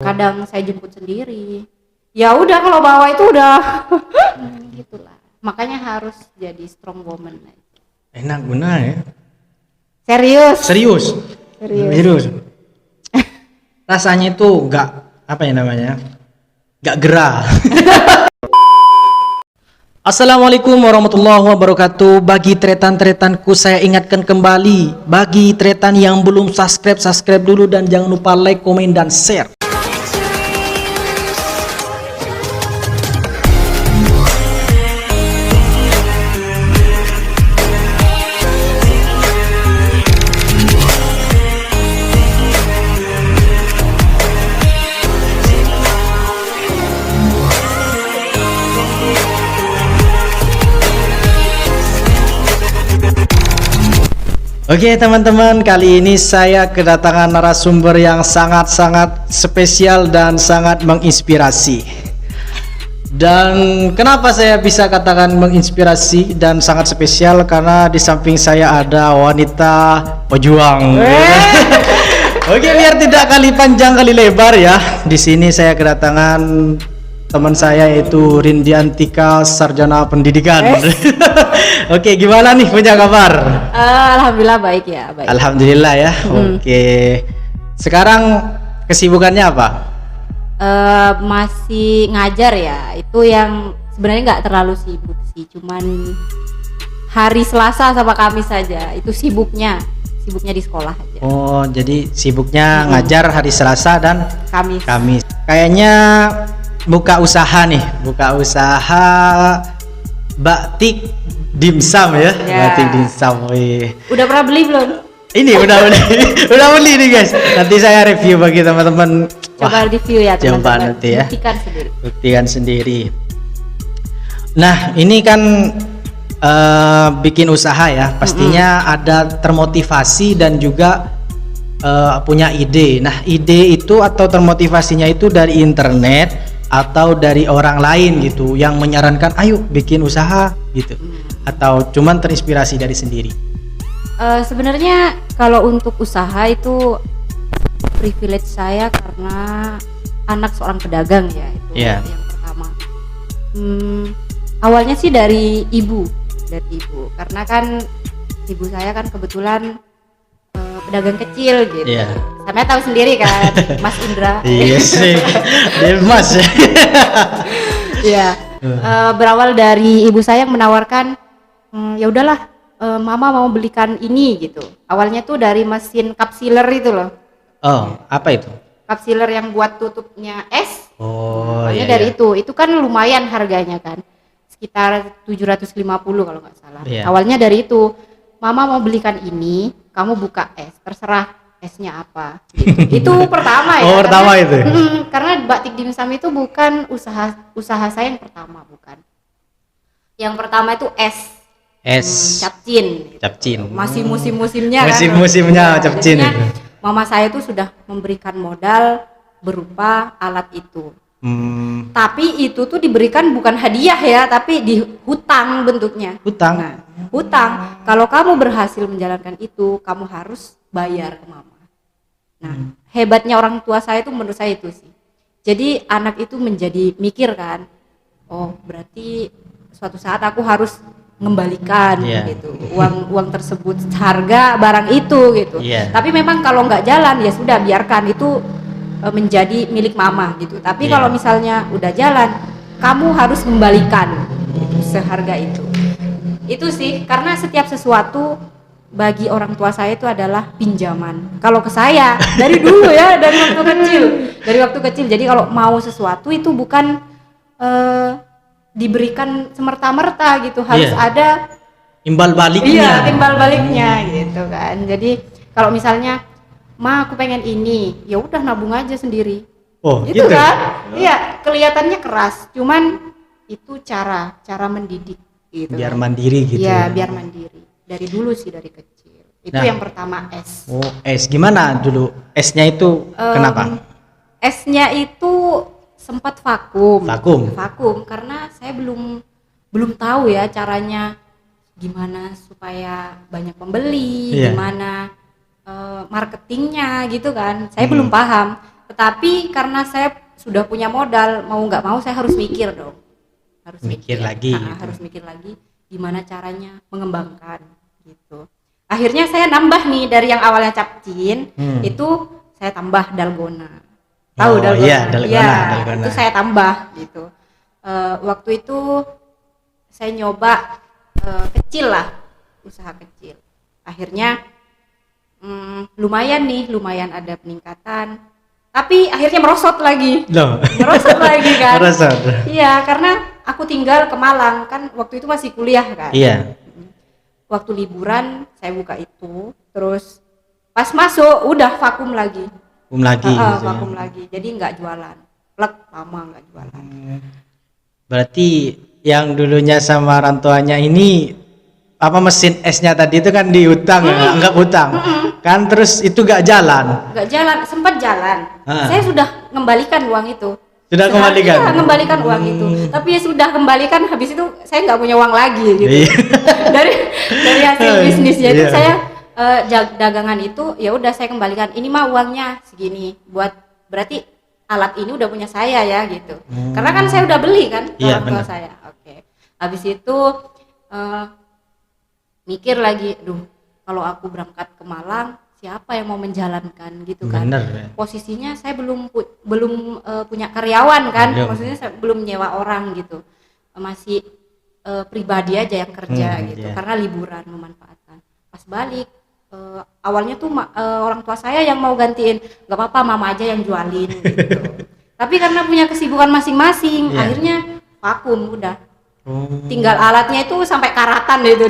kadang saya jemput sendiri. Ya udah kalau bawa itu udah gitulah. Makanya harus jadi strong woman. Enak benar ya. Serius. Rasanya itu nggak apa ya namanya, nggak gerah. Assalamualaikum warahmatullahi wabarakatuh. Bagi tretan-tretanku saya ingatkan kembali, bagi tretan yang belum subscribe dulu dan jangan lupa like, komen, dan share. Oke teman-teman, kali ini saya kedatangan narasumber yang sangat-sangat spesial dan sangat menginspirasi. Dan kenapa saya bisa katakan menginspirasi dan sangat spesial? Karena di samping saya ada wanita pejuang. Oke, biar tidak kali panjang kali lebar ya. Di sini saya kedatangan teman saya, yaitu Rindi Antika, sarjana pendidikan. Oke, gimana nih, punya kabar? Alhamdulillah baik ya, baik. Alhamdulillah ya. Oke. Sekarang kesibukannya apa? Masih ngajar ya. Itu yang sebenarnya nggak terlalu sibuk sih, cuman hari Selasa sama Kamis saja. Itu sibuknya di sekolah aja. Oh, jadi sibuknya ngajar hari Selasa dan Kamis. Kayaknya buka usaha batik dimsum ya. Batik dimsum. Udah pernah beli belum? Ini udah beli nih guys. Nanti saya review bagi teman-teman. Coba review ya teman-teman. Coba nanti ya. Buktikan sendiri. Nah, ini kan bikin usaha ya. Pastinya ada termotivasi dan juga punya ide. Nah, ide itu atau termotivasinya itu dari internet atau dari orang lain gitu yang menyarankan ayo bikin usaha gitu, atau cuman terinspirasi dari sendiri? Sebenarnya kalau untuk usaha itu privilege saya karena anak seorang pedagang ya, itu yang pertama. Awalnya sih dari ibu karena kan ibu saya kan kebetulan pedagang kecil gitu. Sampai tahu sendiri kan, Mas Indra. Iya sih, dia Mas. Iya. Berawal dari ibu saya yang menawarkan, ya udahlah, mama mau belikan ini gitu. Awalnya tuh dari mesin cup sealer itu loh. Oh, apa itu? Cup sealer yang buat tutupnya es. Oh, iya. Dari itu kan lumayan harganya kan, sekitar 750 kalau nggak salah. Awalnya dari itu, mama mau belikan ini, kamu buka es, terserah esnya apa gitu. Itu pertama ya. Pertama itu. Karena batik dimsum itu bukan usaha saya yang pertama, bukan. Yang pertama itu es capcin. Masih musim-musimnya kan. Musim-musimnya capcin. Mama saya itu sudah memberikan modal berupa alat itu. Tapi itu tuh diberikan bukan hadiah ya, tapi di hutang bentuknya. Hutang. Kalau kamu berhasil menjalankan itu, kamu harus bayar ke mama. Nah, hebatnya orang tua saya itu menurut saya itu sih. Jadi anak itu menjadi mikir kan, oh berarti suatu saat aku harus mengembalikan gitu uang tersebut, harga barang itu gitu. Tapi memang kalau nggak jalan ya sudah, biarkan itu menjadi milik mama gitu. Tapi kalau misalnya udah jalan, kamu harus kembalikan gitu, seharga itu. Itu sih, karena setiap sesuatu bagi orang tua saya itu adalah pinjaman. Kalau ke saya dari dulu ya, dari waktu kecil. Jadi kalau mau sesuatu itu bukan diberikan semerta-merta gitu, harus ada imbal baliknya. Timbal baliknya gitu kan. Jadi kalau misalnya, ma aku pengen ini, ya udah nabung aja sendiri. Oh, gitu kan? Iya, kelihatannya keras, cuman itu cara mendidik gitu. Biar mandiri gitu. Iya, biar mandiri. Dari dulu sih, dari kecil. Itu yang pertama es. Oh, es gimana dulu? Esnya itu kenapa? Esnya itu sempat vakum karena saya belum tahu ya caranya gimana supaya banyak pembeli, gimana marketingnya gitu kan. Saya belum paham. Tetapi karena saya sudah punya modal, mau nggak mau saya harus mikir dong. Harus mikir lagi. Harus mikir lagi gimana caranya mengembangkan gitu. Akhirnya saya nambah nih dari yang awalnya capcin, itu saya tambah dalgona. Tahu dalgona? Iya, dalgona. Itu saya tambah gitu. Waktu itu saya nyoba kecil lah, usaha kecil. Akhirnya lumayan ada peningkatan. Tapi akhirnya merosot lagi. Merosot lagi kan? Merosot. Iya, karena aku tinggal ke Malang kan, waktu itu masih kuliah kan. Iya. Waktu liburan saya buka itu, terus pas masuk udah vakum lagi. Vakum lagi. Jadi nggak jualan. Plek, lama nggak jualan. Berarti yang dulunya sama orang tuanya ini apa mesin esnya tadi itu kan diutang ya, anggap utang. Kan terus itu gak jalan. Sempat jalan. Saya sudah mengembalikan uang itu. Sudah kembalikan? Iya, mengembalikan uang itu. Tapi ya sudah kembalikan, habis itu saya nggak punya uang lagi gitu. dari hasil bisnisnya itu saya dagangan itu ya udah saya kembalikan. Ini mah uangnya segini. Berarti alat ini udah punya saya ya gitu. Karena kan saya udah beli kan orang tua saya. Oke. Habis itu mikir lagi, kalau aku berangkat ke Malang, siapa yang mau menjalankan gitu kan? Bener. Posisinya saya belum punya karyawan kan, maksudnya saya belum nyewa orang gitu, masih pribadi aja yang kerja gitu, karena liburan memanfaatkan. Pas balik, awalnya tuh orang tua saya yang mau gantiin, nggak apa-apa mama aja yang jualin gitu. Tapi karena punya kesibukan masing-masing, akhirnya vakum udah. Tinggal alatnya itu sampai karatan gitu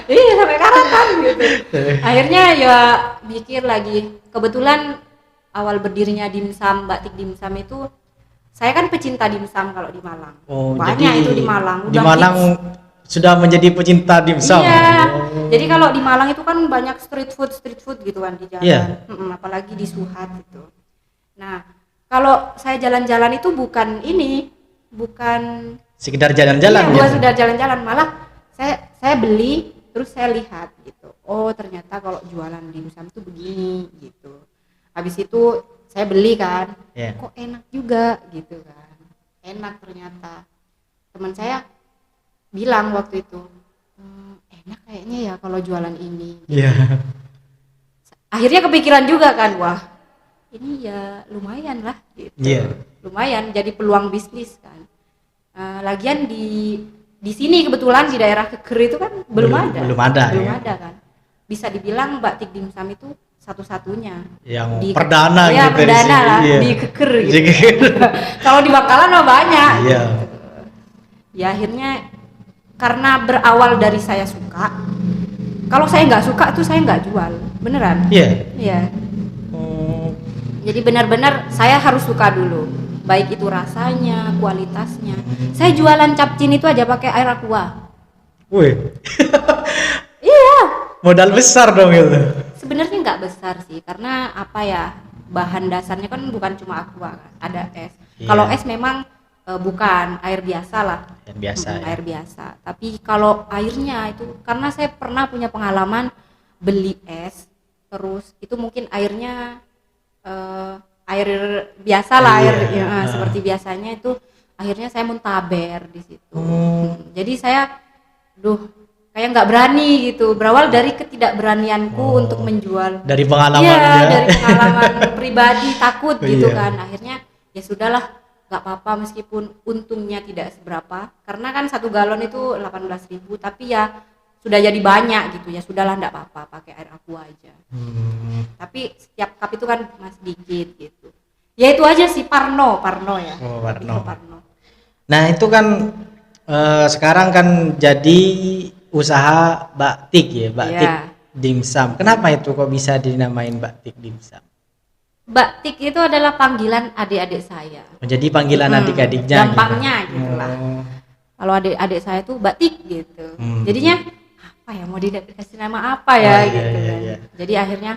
iya sampai karatan gitu. Akhirnya ya mikir lagi, kebetulan awal berdirinya dimsum, batik dimsum itu saya kan pecinta dimsum kalau di Malang. Banyak itu di Malang. Di Malang sudah menjadi pecinta dimsum. Iya. Jadi kalau di Malang itu kan banyak street food gitu kan di jalan. Apalagi di Suhat gitu. Nah, kalau saya jalan-jalan itu bukan sekedar jalan-jalan. Bukan sekedar jalan-jalan, malah saya beli terus saya lihat gitu. Oh, ternyata kalau jualan dimsum itu begini gitu. Habis itu saya beli kan. Kok enak juga gitu kan. Enak ternyata. Teman saya bilang waktu itu, enak kayaknya ya kalau jualan ini. Gitu. Akhirnya kepikiran juga kan, wah ini ya lumayan lah gitu. Lumayan jadi peluang bisnis kan. Lagian di sini kebetulan di daerah Keker itu kan belum ada kan. Bisa dibilang batik dimsum itu satu-satunya yang perdana gitu. Perdana lah di Keker gitu. Kalau di Bangkalan mah banyak. Gitu. Ya akhirnya karena berawal dari saya suka. Kalau saya nggak suka tuh saya nggak jual, beneran. Iya. Jadi benar-benar saya harus suka dulu, baik itu rasanya, kualitasnya. Saya jualan capcin itu aja pakai air aqua. Wih. Iya. Modal besar dong itu. Sebenarnya nggak besar sih, karena apa ya, bahan dasarnya kan bukan cuma aqua, ada es. Kalau es memang bukan air biasa lah. Air biasa. Tapi kalau airnya itu, karena saya pernah punya pengalaman beli es, terus itu mungkin airnya air biasa lah, seperti biasanya itu, akhirnya saya muntaber di situ. Jadi saya kayak nggak berani gitu, berawal dari ketidakberanianku untuk menjual. Dari pengalaman dari pengalaman pribadi, takut gitu kan. Akhirnya ya sudahlah, nggak apa-apa meskipun untungnya tidak seberapa, karena kan 1 galon itu 18.000, tapi ya sudah jadi banyak gitu, ya sudahlah, nggak apa-apa pakai air aqua aja. Tapi setiap cup itu kan masih dikit gitu. Ya itu aja sih, Parno ya. Parno. Nah itu kan sekarang kan jadi usaha batik ya, batik dimsum. Kenapa itu kok bisa dinamain batik dimsum? Batik itu adalah panggilan adik-adik saya. Jadi panggilan adik-adiknya. Gampangnya gitu lah. Kalau adik-adik saya tuh batik gitu. Jadinya apa ya, mau dikasih nama apa ya gitu kan. Jadi akhirnya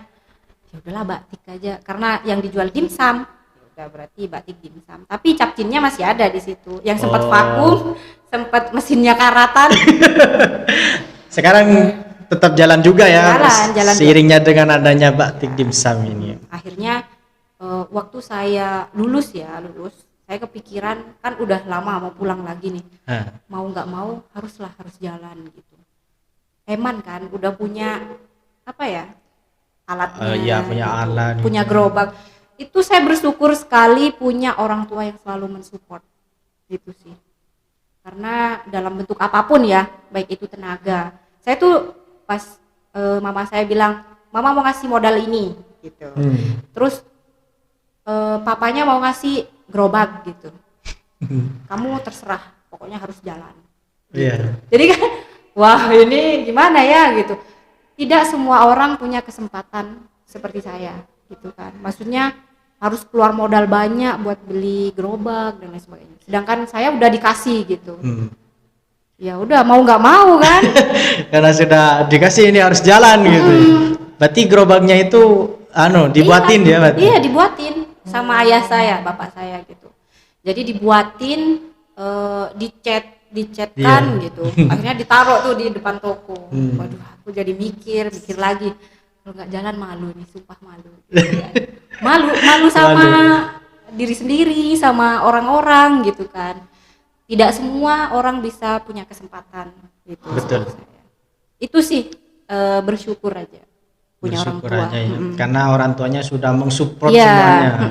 ya udahlah batik aja, karena yang dijual dimsum. Udah berarti batik dimsum. Tapi capcinnya masih ada di situ. Yang sempat vakum, sempat mesinnya karatan. Sekarang tetap jalan juga ya. Jalan seiringnya dengan adanya batik dimsum ini. Akhirnya waktu saya lulus, saya kepikiran, kan udah lama mau pulang lagi nih, mau nggak mau harus jalan gitu. Eman kan udah punya apa ya, alatnya, punya gitu, alat, punya gerobak. Itu saya bersyukur sekali punya orang tua yang selalu mensupport gitu sih, karena dalam bentuk apapun ya, baik itu tenaga. Saya tuh pas mama saya bilang, mama mau ngasih modal ini gitu, terus papanya mau ngasih gerobak gitu, kamu terserah, pokoknya harus jalan gitu. Jadi kan wah ini gimana ya gitu, tidak semua orang punya kesempatan seperti saya gitu kan, maksudnya harus keluar modal banyak buat beli gerobak dan lain sebagainya, sedangkan saya udah dikasih gitu. Ya udah mau nggak mau kan karena sudah dikasih ini harus jalan gitu. Berarti gerobaknya itu dibuatin iya, ya berarti? Iya dibuatin sama ayah saya, bapak saya gitu, jadi dibuatin, dicatkan gitu, akhirnya ditaruh tuh di depan toko. Waduh, aku jadi mikir lagi, kalau nggak jalan malu nih, sumpah malu gitu kan. malu sama diri sendiri, sama orang-orang gitu kan. Tidak semua orang bisa punya kesempatan gitu. Betul. Itu sih bersyukur aja punya orang tua aja, ya. Karena orang tuanya sudah mensupport semuanya.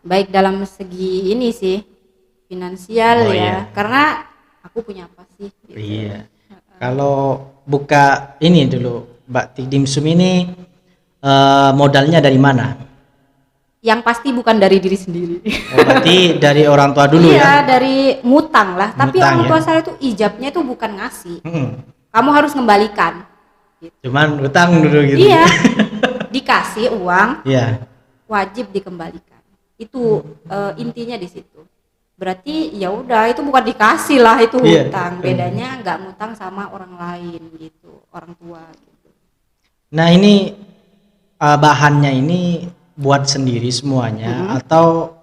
Baik dalam segi ini sih finansial karena aku punya apa sih gitu. Iya. Kalau buka ini dulu Mbak Dimsum ini modalnya dari mana? Yang pasti bukan dari diri sendiri. Berarti dari orang tua dulu ya? Iya, dari ngutang lah. Tapi orang tua saya tuh ijabnya tuh bukan ngasih. Kamu harus ngembalikan. Gitu. Cuman utang dulu gitu. Iya. Dikasih uang, wajib dikembalikan. Itu intinya di situ. Berarti ya udah, itu bukan dikasih lah, itu hutang. Bedanya nggak ngutang sama orang lain gitu, orang tua gitu. Nah ini bahannya ini buat sendiri semuanya atau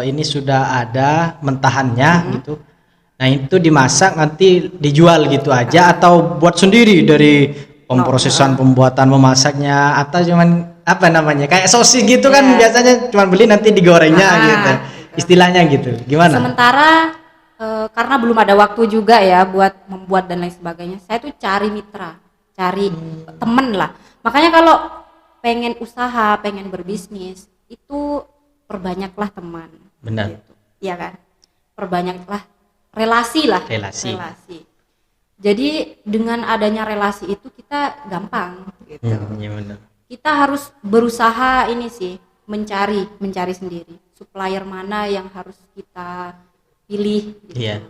ini sudah ada mentahannya gitu. Nah itu dimasak nanti dijual gitu aja atau buat sendiri dari pemprosesan pembuatan memasaknya, atau cuman apa namanya kayak sosis gitu kan biasanya cuman beli nanti digorengnya gitu. Istilahnya gitu. Gimana? Sementara karena belum ada waktu juga ya buat membuat dan lain sebagainya, saya tuh cari mitra, cari temen lah. Makanya kalau pengen usaha, pengen berbisnis, itu perbanyaklah teman. Benar. Gitu. Iya kan? Perbanyaklah relasi lah. Relasi. Jadi dengan adanya relasi itu kita gampang gitu. Iya benar. Kita harus berusaha ini sih, mencari sendiri supplier mana yang harus kita pilih gitu. Iya.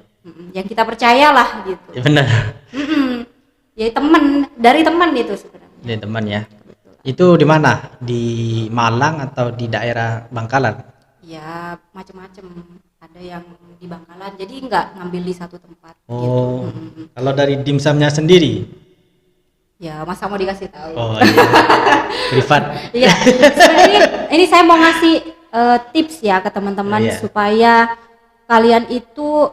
Yang kita percayalah gitu. Ya, benar. Ya dari teman itu sebenarnya. Dari teman ya. Betul. Itu di mana? Di Malang atau di daerah Bangkalan? Ya macam-macam. Ada yang di Bangkalan, jadi nggak ngambil di satu tempat. Oh. Gitu. Kalau dari dimsumnya sendiri? Ya masa mau dikasih tahu? Oh iya. Privat. Iya. Ini saya mau ngasih tips ya ke teman-teman supaya kalian itu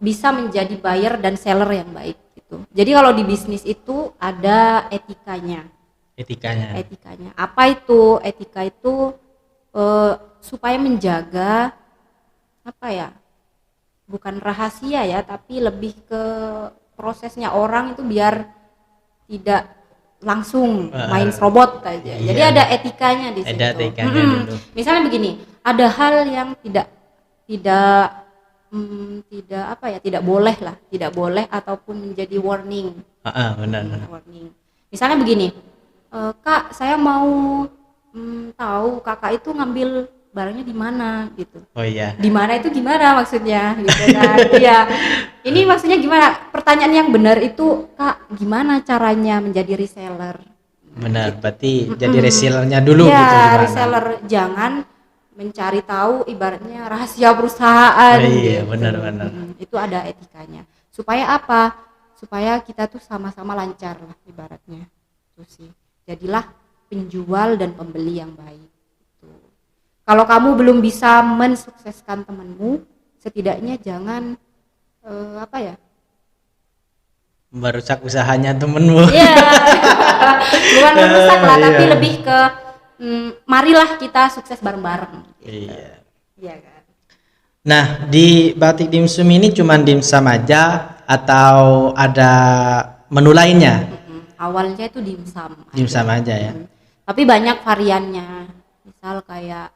bisa menjadi buyer dan seller yang baik gitu. Jadi kalau di bisnis itu ada etikanya. Apa itu etika itu? Supaya menjaga apa ya? Bukan rahasia ya, tapi lebih ke prosesnya orang itu biar tidak langsung main robot aja. Jadi ada etikanya di situ. Ada etikanya dulu. Misalnya begini, ada hal yang tidak boleh ataupun menjadi warning. Benar. Warning. Misalnya begini, Kak, saya mau tahu kakak itu ngambil barangnya di mana gitu. Oh iya. Di mana itu gimana maksudnya gitu kan. Iya. Ini maksudnya gimana? Pertanyaan yang benar itu, Kak, gimana caranya menjadi reseller? Benar, gitu. Berarti jadi resellernya dulu gitu gimana? Reseller, jangan mencari tahu ibaratnya rahasia perusahaan. Iya, gitu. benar. Itu ada etikanya. Supaya apa? Supaya kita tuh sama-sama lancar lah ibaratnya. Itu sih. Jadilah penjual dan pembeli yang baik. Kalau kamu belum bisa mensukseskan temanmu, setidaknya jangan merusak usahanya temenmu. Iya. Bukan merusak lah, tapi lebih ke marilah kita sukses bareng-bareng. Iya. Iya kan. Nah, di Batik Dimsum ini cuma dimsum aja atau ada menu lainnya? Awalnya itu dimsum. Dimsum aja ya. Tapi banyak variannya. Misal kayak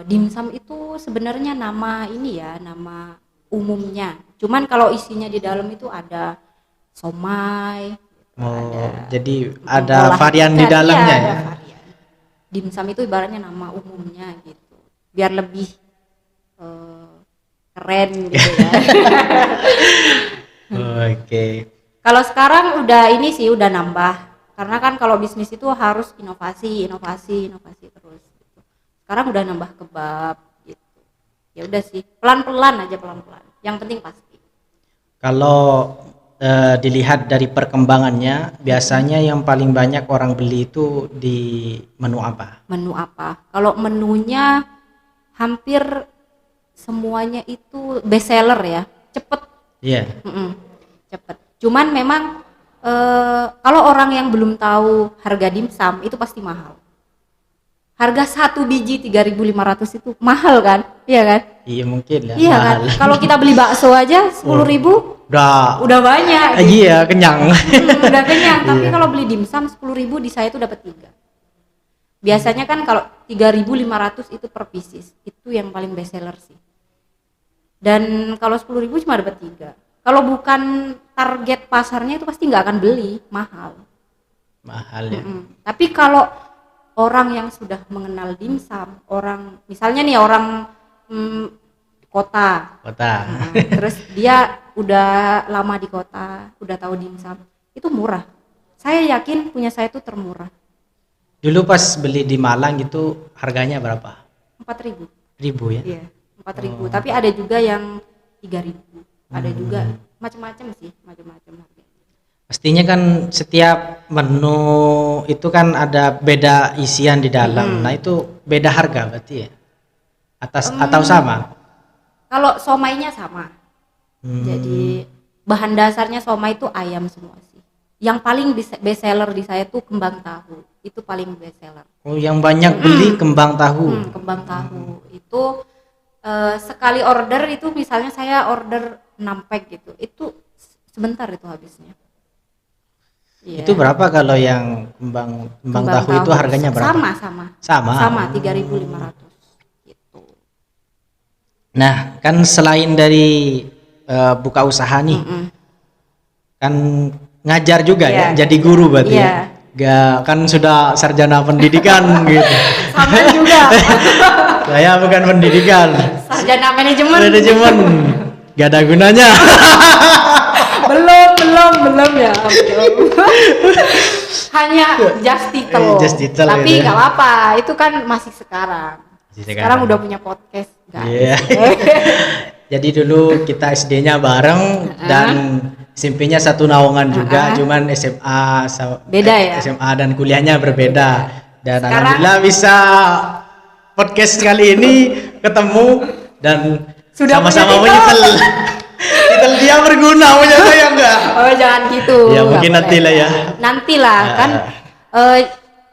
dimsum itu sebenarnya nama ini ya, nama umumnya. Cuman kalau isinya di dalam itu ada somai. Jadi ada varian di dalamnya ya. Varian. Dimsum itu ibaratnya nama umumnya gitu. Biar lebih keren gitu ya. Oke. Kalau sekarang udah nambah. Karena kan kalau bisnis itu harus inovasi terus. Gitu. Sekarang udah nambah kebab gitu. Ya udah sih, pelan-pelan. Yang penting pasti. Kalau dilihat dari perkembangannya, biasanya yang paling banyak orang beli itu di menu apa? Menu apa? Kalau menunya hampir semuanya itu best seller ya, cepet. Iya. Cepet. Cuman memang kalau orang yang belum tahu harga dimsum itu pasti mahal. Harga 1 biji 3.500 itu mahal kan? Iya kan? Iya mungkin ya. Iya kan? Kalau kita beli bakso aja 10.000 udah banyak. Gitu. Iya kenyang. Udah kenyang. Tapi kalau beli dimsum 10.000 di saya itu dapat 3. Biasanya kan kalau 3.500 itu per pieces. Itu yang paling best seller sih. Dan kalau 10.000 cuma dapat 3. Kalau bukan target pasarnya itu pasti nggak akan beli, mahal ya. Tapi kalau orang yang sudah mengenal dimsum, orang misalnya nih orang kota, terus dia udah lama di kota, udah tahu dimsum, itu murah. Saya yakin punya saya itu termurah. Dulu pas beli di Malang itu harganya berapa? 4.000. Ya? Iya, 4.000. Tapi ada juga yang 3.000. Ada juga macam-macam harganya. Pastinya kan setiap menu itu kan ada beda isian di dalam. Nah itu beda harga berarti ya? Atau sama? Kalau somainya sama. Jadi bahan dasarnya somai itu ayam semua sih. Yang paling best seller di saya tuh kembang tahu. Itu paling best seller. Oh, yang banyak beli kembang tahu. Kembang tahu itu sekali order itu misalnya saya order 6 pack gitu. Itu sebentar itu habisnya. Yeah. Itu berapa kalau yang kembang tahu itu harganya berapa? Sama 3.500 gitu. Nah, kan selain dari buka usaha nih. Kan ngajar juga ya, jadi guru berarti ya. Gak kan sudah sarjana pendidikan gitu. Sama juga. Saya bukan pendidikan. Sarjana manajemen. Gak ada gunanya. belum ya. Hanya just title. Tapi nggak apa, itu kan masih sekarang. Sekarang udah punya podcast, guys. Jadi dulu kita SD-nya bareng dan SMP-nya satu naungan juga, cuman SMA beda ya. SMA dan kuliahnya berbeda. Dan sekarang, alhamdulillah bisa podcast kali ini ketemu dan sudah sama-sama menyetel. Titel dia berguna, punya saya enggak. Oh jangan gitu. Ya mungkin nantilah ya. Nantilah kan.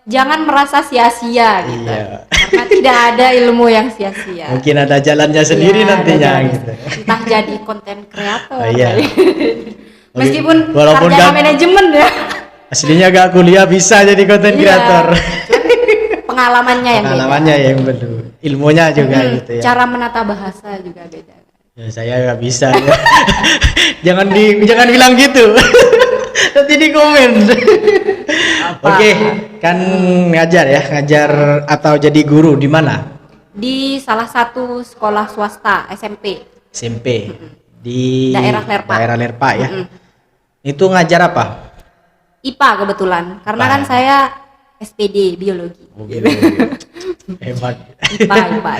Jangan merasa sia-sia gitu. Iya. Karena tidak ada ilmu yang sia-sia. Mungkin ada jalannya sendiri nantinya gitu. Entah jadi konten kreator. Meskipun walaupun sarjana manajemen ya. Aslinya gak kuliah bisa jadi konten kreator. Pengalamannya yang belum. Ilmunya juga gitu ya. Cara menata bahasa juga beda. Ya saya gak bisa. jangan bilang gitu. Nanti di komen. Oke, kan ngajar atau jadi guru di mana? Di salah satu sekolah swasta SMP. Di daerah Lerpa ya. Itu ngajar apa? IPA kebetulan, karena kan saya SPD biologi. Hebat. IPA.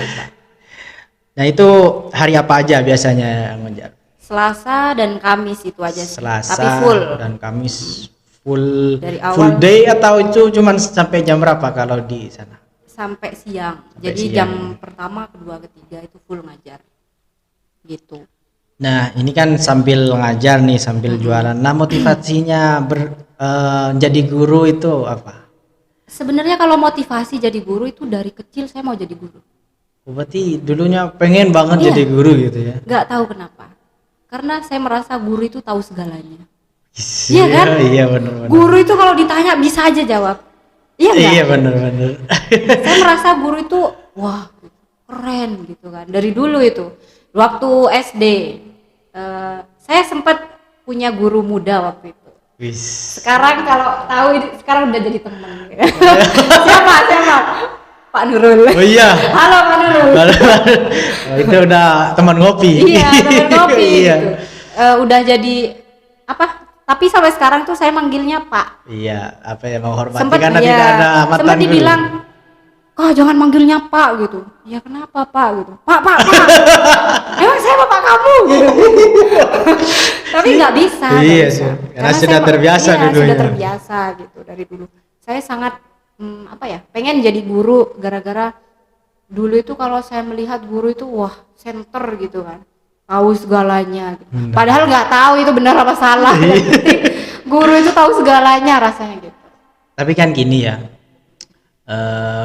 Nah itu hari apa aja biasanya ngajar? Selasa dan Kamis itu aja sih. Selasa tapi full. Dan Kamis full. Dari awal full day atau itu cuman sampai jam berapa kalau di sana? Sampai siang. Jadi jam pertama, kedua, ketiga itu full ngajar. Gitu. Nah, ini kan sambil ngajar nih, sambil jualan. Nah, motivasinya jadi guru itu apa? Sebenarnya kalau motivasi jadi guru itu dari kecil saya mau jadi guru. Berarti dulunya pengen banget Iya. jadi guru gitu ya? Nggak tahu kenapa. Karena saya merasa guru itu tahu segalanya. Iya kan? Iya benar-benar. Guru itu kalau ditanya bisa aja jawab. Iya nggak? Iya benar-benar. Saya merasa guru itu wah keren gitu kan. Dari dulu itu. Waktu SD saya sempat punya guru muda waktu itu. Wis. Sekarang kalau tahu ini sekarang udah jadi teman. Siapa? Pak Nurul. Oh iya. Halo Pak Nurul. Oh, itu udah teman ngopi. Iya, teman ngopi Iya. gitu. Udah jadi apa? Tapi sampai sekarang tuh saya manggilnya Pak. Iya, apa ya, menghormati Sempet, karena ya, tidak ada matan sempet dulu. dibilang, jangan manggilnya Pak gitu. Ya kenapa Pak gitu? Pak. Emang saya bapak kamu gitu. Tapi nggak bisa. Iya nggak sih, bisa. karena sudah saya- terbiasa iya, dulunya. sudah terbiasa gitu dari dulu. Saya sangat pengen jadi guru gara-gara dulu itu kalau saya melihat guru itu wah center gitu kan, tahu segalanya gitu. Padahal nggak tahu itu benar apa salah. Yang penting guru itu tahu segalanya rasanya gitu. Tapi kan gini ya,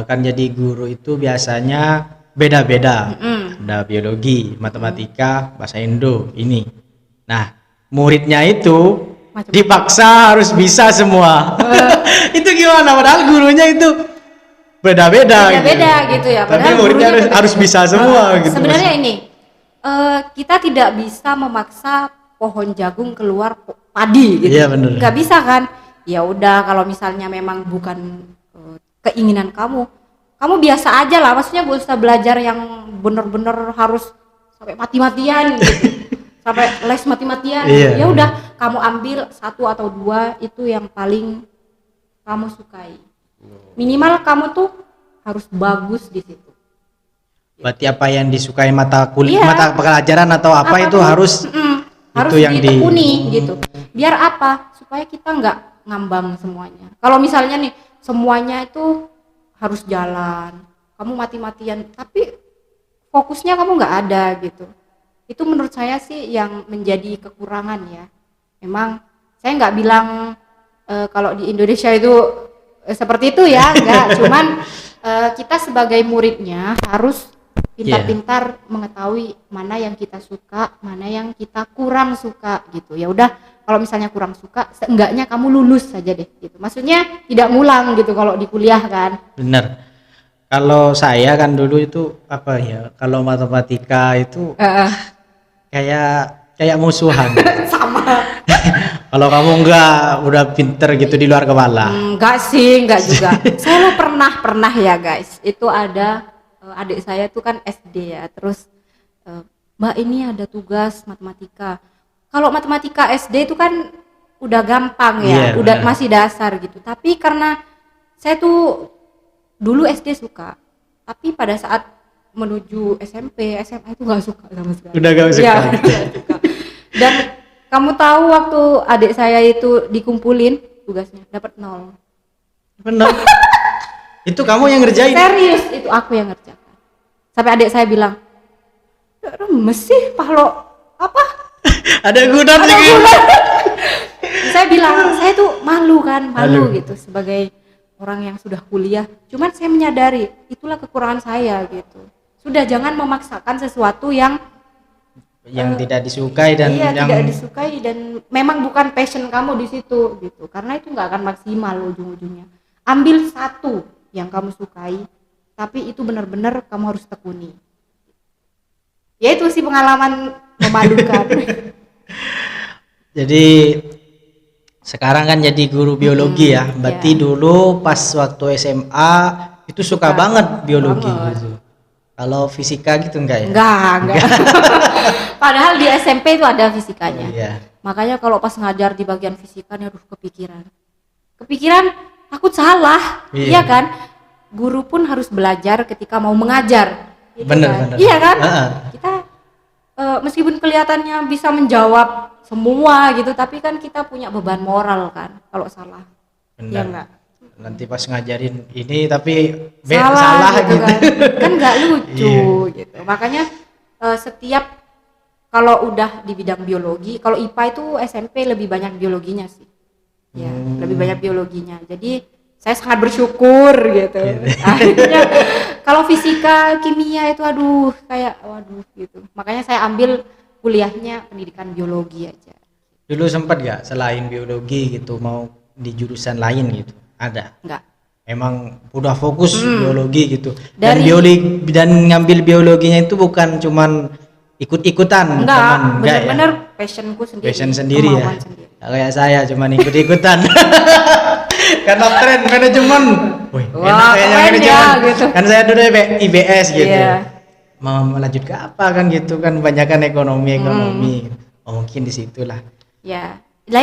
kan jadi guru itu biasanya beda-beda. Ada biologi, matematika, bahasa Indo ini. Nah, muridnya itu Macam-macam. dipaksa harus bisa semua. Itu gimana? Padahal gurunya itu beda-beda gitu ya. Tapi Padahal muridnya gurunya harus bisa semua gitu. Sebenarnya ini kita tidak bisa memaksa pohon jagung keluar padi gitu. Iya, bener. Nggak bisa kan? Ya udah kalau misalnya memang bukan keinginan kamu biasa aja lah. Maksudnya gak usah belajar yang bener-bener harus sampai mati-matian gitu. Sampai les mati-matian. Iya. Ya udah kamu ambil 1 atau 2 itu yang paling kamu sukai. Minimal kamu tuh harus bagus di situ. Berarti apa yang disukai mata Iya. mata pelajaran atau apa itu tuh? harus Harus yang ditekuni gitu. Biar apa? Supaya kita nggak ngambang semuanya. Kalau misalnya nih semuanya itu harus jalan, kamu mati-matian, tapi fokusnya kamu nggak ada gitu. Itu menurut saya sih yang menjadi kekurangan ya. Memang saya nggak bilang kalau di Indonesia itu seperti itu ya, enggak. Cuman kita sebagai muridnya harus pintar-pintar mengetahui mana yang kita suka, mana yang kita kurang suka gitu. Ya udah, kalau misalnya kurang suka, seenggaknya kamu lulus saja deh gitu. Maksudnya tidak ngulang gitu kalau di kuliah kan. benar. Kalau saya kan dulu itu apa ya? Kalau matematika itu kayak musuhan. Sama. Kalau kamu enggak udah pinter gitu di luar kepala. Enggak sih, enggak juga. Saya lo pernah ya guys. Itu ada adik saya tuh kan SD ya. Terus Mbak ini ada tugas matematika. Kalau matematika SD itu kan udah gampang ya, Iya, udah benar. masih dasar gitu. Tapi karena saya tuh dulu SD suka, tapi pada saat menuju SMP, SMA itu nggak suka sama sekali. Udah gak suka. Iya, nggak suka. Dan kamu tahu waktu adik saya itu dikumpulin tugasnya dapat 0. Benar. Itu kamu yang ngerjain. Serius, itu aku yang ngerjakan. Sampai adik saya bilang, remes sih Pahlo apa? Ada gudang Ada lagi. gula. Saya bilang, saya tuh malu kan, malu Malu. gitu sebagai orang yang sudah kuliah. Cuman saya menyadari itulah kekurangan saya gitu. Sudah, jangan memaksakan sesuatu yang Tidak disukai dan iya, yang tidak disukai dan memang bukan passion kamu di situ gitu. Karena itu nggak akan maksimal ujung-ujungnya. Ambil satu yang kamu sukai, tapi itu benar-benar kamu harus tekuni. Ya itu sih pengalaman memalukan. Jadi sekarang kan jadi guru biologi ya. Berarti iya. dulu pas waktu SMA itu suka banget biologi banget. gitu. Kalau fisika gitu enggak ya? Enggak. Padahal di SMP itu ada fisikanya. Iya. Makanya kalau pas ngajar di bagian fisika nih aduh kepikiran takut salah. Iya. Iya kan? Guru pun harus belajar ketika mau mengajar. Gitu Bener, kan? bener. Iya kan? Heeh. Kita meskipun kelihatannya bisa menjawab semua gitu, tapi kan kita punya beban moral kan kalau salah. Iya Benar. enggak? Nanti pas ngajarin ini tapi Salah gitu gitu. kan nggak lucu Iya. gitu. Makanya setiap kalau udah di bidang biologi, kalau IPA itu SMP lebih banyak biologinya sih. Ya, lebih banyak biologinya. Jadi saya sangat bersyukur gitu. Akhirnya kalau fisika, kimia itu aduh kayak waduh gitu. Makanya saya ambil kuliahnya pendidikan biologi aja. Dulu sempat gak selain biologi gitu mau di jurusan lain gitu? Ada? Enggak. Emang udah fokus biologi gitu. Dari, dan ngambil biologinya itu bukan cuman ikut-ikutan, enggak, bener-bener ya? Passionku sendiri. Passion sendiri ya. Sendiri. Kayak saya cuman ikut-ikutan. Karena tren manajemen. Wih, wah, kayaknya manajemen. Ya, gitu. Kan saya dulu IBS gitu. Yeah. Mau melanjut ke apa kan gitu kan, banyakan ekonomi. Oh, mungkin di situlah. Ya. Lah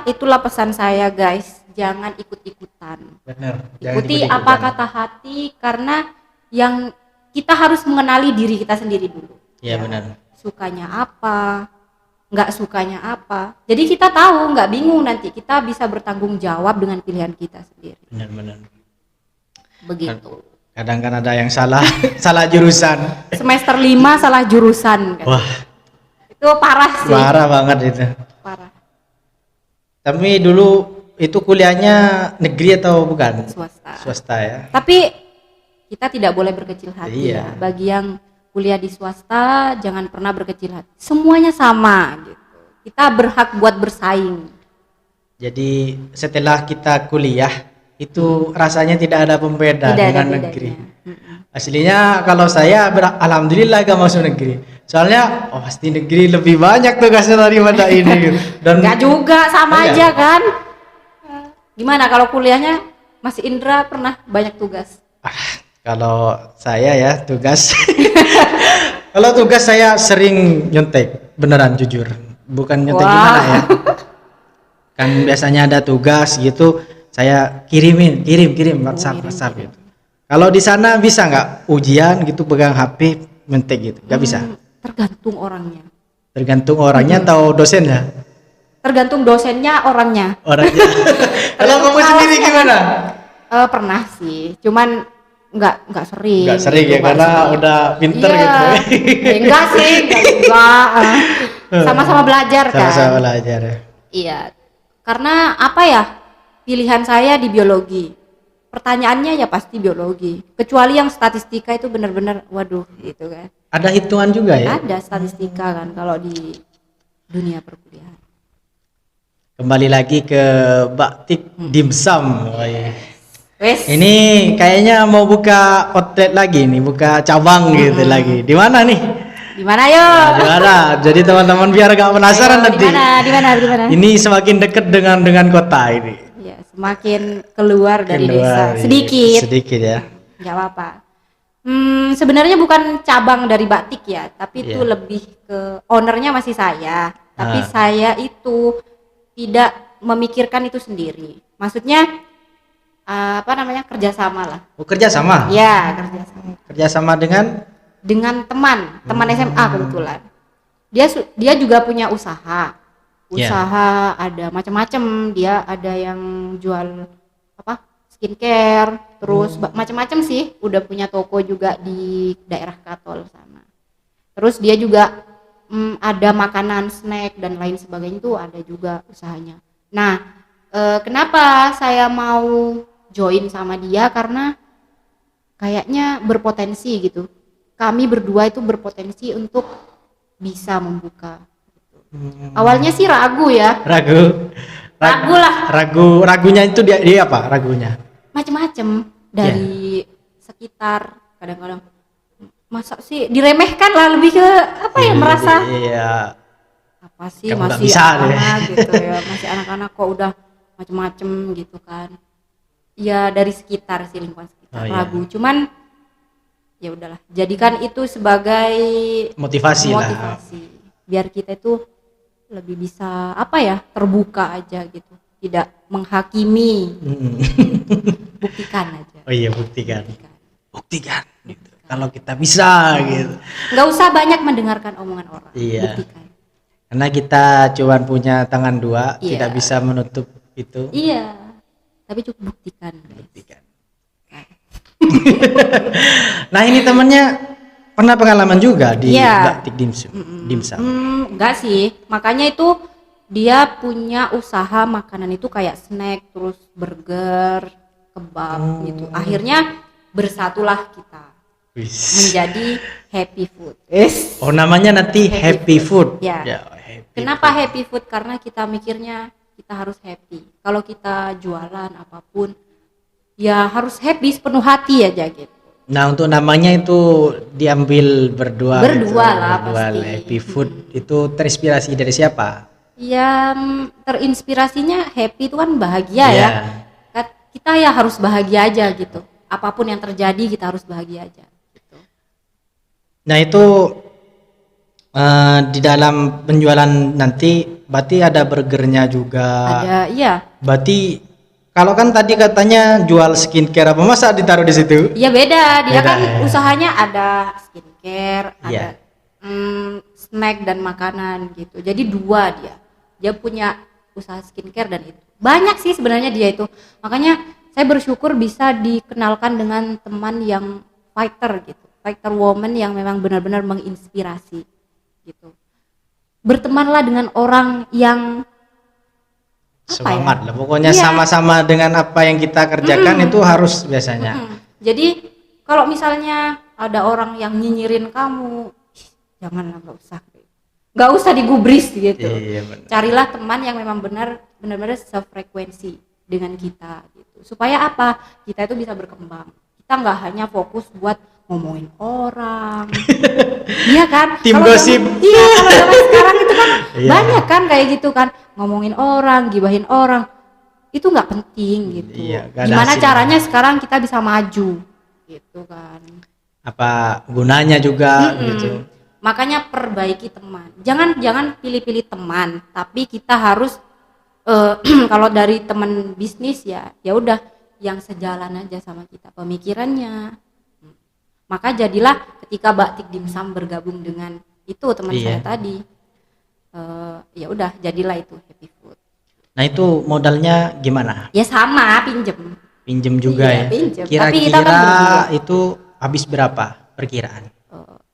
itulah pesan saya guys. Jangan ikut-ikutan. Benar. Ikuti apa kata hati, karena yang kita harus mengenali diri kita sendiri dulu. Iya, benar. Sukanya apa? Nggak sukanya apa, jadi kita tahu, nggak bingung, nanti kita bisa bertanggung jawab dengan pilihan kita sendiri. Benar Begitu. Kadang kan ada yang salah salah jurusan, semester 5 salah jurusan kan. Wah, itu parah sih, parah banget itu. Parah. Tapi dulu itu kuliahnya negeri atau bukan? Swasta ya, tapi kita tidak boleh berkecil hati. Iya. Ya. Bagi yang kuliah di swasta jangan pernah berkecil hati, semuanya sama gitu, kita berhak buat bersaing. Jadi setelah kita kuliah itu rasanya tidak ada pembeda dengan negeri. Aslinya kalau saya alhamdulillah gak masuk negeri, soalnya pasti negeri lebih banyak tugasnya daripada ini gitu. Dan nggak juga, sama aja kan. Gimana kalau kuliahnya Mas Indra pernah banyak tugas? Kalau saya ya tugas kalau tugas saya sering nyontek, beneran jujur, bukan nyontek gimana ya, kan biasanya ada tugas gitu saya kirim WhatsApp gitu. Kalau di sana bisa nggak ujian gitu pegang HP nyontek gitu? Nggak bisa. Tergantung orangnya Atau dosennya? Tergantung dosennya, orangnya. Kalau kamu sendiri gimana? Pernah sih, cuman nggak sering gitu, ya karena sering. Udah pinter gitu. Enggak sih, enggak juga. Sama-sama belajar kan. Sama-sama belajar ya. Iya, karena apa ya, pilihan saya di biologi, pertanyaannya ya pasti biologi, kecuali yang statistika itu benar-benar waduh gitu kan. Ada hitungan juga ya? Ada statistika kan kalau di dunia perkuliahan. Kembali lagi ke Batik Dimsum. Wes. Ini kayaknya mau buka outlet lagi nih, buka cabang gitu lagi. Di mana nih? Di mana yo? Di mana? Jadi teman-teman biar gak penasaran nanti. Di mana? Ini semakin dekat dengan kota ini. Ya, semakin keluar dari desa. Sedikit ya. Enggak apa-apa. Sebenarnya bukan cabang dari Batik ya, tapi itu lebih ke ownernya masih saya. Tapi saya itu tidak memikirkan itu sendiri. Maksudnya kerjasama lah. Oh, kerjasama? Ya, kerjasama. Kerjasama dengan teman SMA kebetulan. Dia juga punya usaha. Ada macam-macam. Dia ada yang jual skincare, terus macam-macam sih. Udah punya toko juga di daerah Katol sana. Terus dia juga ada makanan, snack dan lain sebagainya, itu ada juga usahanya. Nah, kenapa saya mau join sama dia, karena kayaknya berpotensi gitu. Kami berdua itu berpotensi untuk bisa membuka. Awalnya sih ragu ya. Ragu lah. Ragunya itu dia apa? Ragunya? Macem-macem dari sekitar, kadang-kadang masa sih diremehkan lah, lebih ke merasa apa sih kamu masih anak gitu ya, masih anak-anak kok udah macem-macem gitu kan. Ya dari sekitar sih, lingkungan sekitar ragu. Cuman ya udahlah, jadikan itu sebagai motivasi lah. Biar kita itu lebih bisa terbuka aja gitu, tidak menghakimi. Buktikan aja. Oh iya, buktikan gitu. Kalau kita bisa gitu. Nggak usah banyak mendengarkan omongan orang. Iya. Buktikan. Karena kita cuma punya tangan dua, tidak bisa menutup itu. Iya. Tapi cukup buktikan. Nah, ini temennya pernah pengalaman juga di Batik Dimsum. Enggak sih. Makanya itu dia punya usaha makanan itu kayak snack, terus burger, kebab gitu. Akhirnya bersatulah kita menjadi Happy Food. Oh, namanya nanti Happy Food. Ya. Kenapa Happy Food? Karena kita mikirnya kita harus happy. Kalau kita jualan apapun ya harus happy, sepenuh hati aja gitu. Nah, untuk namanya itu diambil berdua gitu. Lah pasti. Happy Food itu terinspirasi dari siapa? Ya, terinspirasinya happy itu kan bahagia ya. Kita ya harus bahagia aja gitu. Apapun yang terjadi kita harus bahagia aja gitu. Nah, itu di dalam penjualan nanti berarti ada burgernya juga. Ada, iya. Berarti kalau kan tadi katanya jual skincare, apa masa ditaruh di situ? Iya beda, dia kan usahanya ada skincare, ada snack dan makanan gitu. Jadi dua dia punya usaha skincare dan itu. Banyak sih sebenarnya dia itu. Makanya saya bersyukur bisa dikenalkan dengan teman yang fighter gitu, fighter woman yang memang benar-benar menginspirasi gitu. Bertemanlah dengan orang yang semangat lah pokoknya, sama-sama dengan apa yang kita kerjakan itu harus biasanya. Jadi kalau misalnya ada orang yang nyinyirin kamu, janganlah, nggak usah digubris gitu. Carilah teman yang memang benar-benar sefrekuensi dengan kita gitu, supaya apa, kita itu bisa berkembang. Kita nggak hanya fokus buat ngomongin orang. Iya kan, tim gosip. Kalau zaman sekarang itu kan banyak kan kayak gitu kan, ngomongin orang, gibahin orang, itu nggak penting gitu. Gimana caranya sekarang kita bisa maju gitu kan, apa gunanya juga gitu. Makanya perbaiki teman, jangan pilih-pilih teman, tapi kita harus kalau dari teman bisnis ya udah yang sejalan aja sama kita pemikirannya. Maka jadilah ketika Batik Dimsum bergabung dengan itu teman saya tadi, ya udah jadilah itu Happy Food. Nah, itu modalnya gimana? Ya sama, pinjem juga ya. Pinjem. Kira-kira itu habis berapa perkiraan?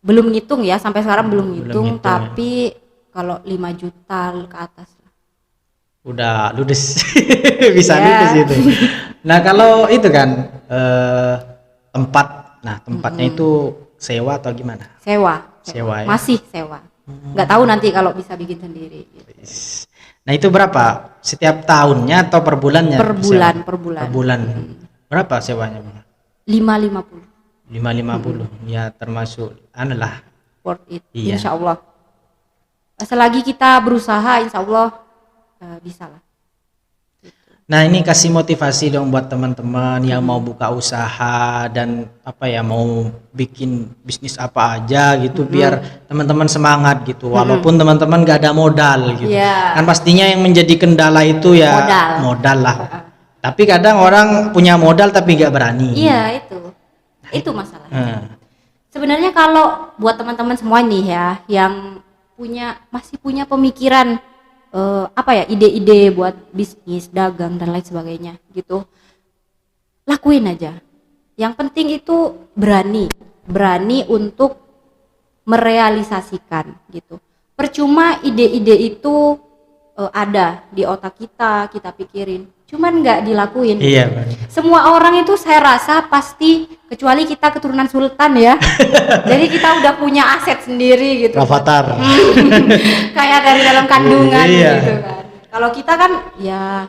Belum ngitung ya, sampai sekarang belum ngitung, tapi kalau 5 juta ke atas udah ludes. Bisa ludes itu. Nah, kalau itu kan tempatnya itu sewa atau gimana? Sewa ya? Masih sewa. Nggak tahu nanti kalau bisa bikin sendiri gitu. Nah, itu berapa? Setiap tahunnya atau per bulannya? Per bulan. Berapa sewanya? 550. 550. Ya termasuk lah. Worth it. Insya Allah. Selagi kita berusaha, insya Allah bisa lah. Nah, ini kasih motivasi dong buat teman-teman yang mau buka usaha dan mau bikin bisnis apa aja gitu, biar teman-teman semangat gitu, walaupun teman-teman gak ada modal gitu. Kan pastinya yang menjadi kendala itu ya modal lah. Tapi kadang orang punya modal tapi gak berani. Iya, itu masalahnya. Sebenarnya kalau buat teman-teman semua nih ya yang masih punya pemikiran ide-ide buat bisnis, dagang dan lain sebagainya gitu, lakuin aja. Yang penting itu berani untuk merealisasikan gitu. Percuma ide-ide itu ada di otak kita pikirin, cuman nggak dilakuin. Iya. Semua orang itu saya rasa pasti, kecuali kita keturunan sultan ya. Jadi kita udah punya aset sendiri gitu. Avatar. Kayak dari dalam kandungan gitu kan. Kalau kita kan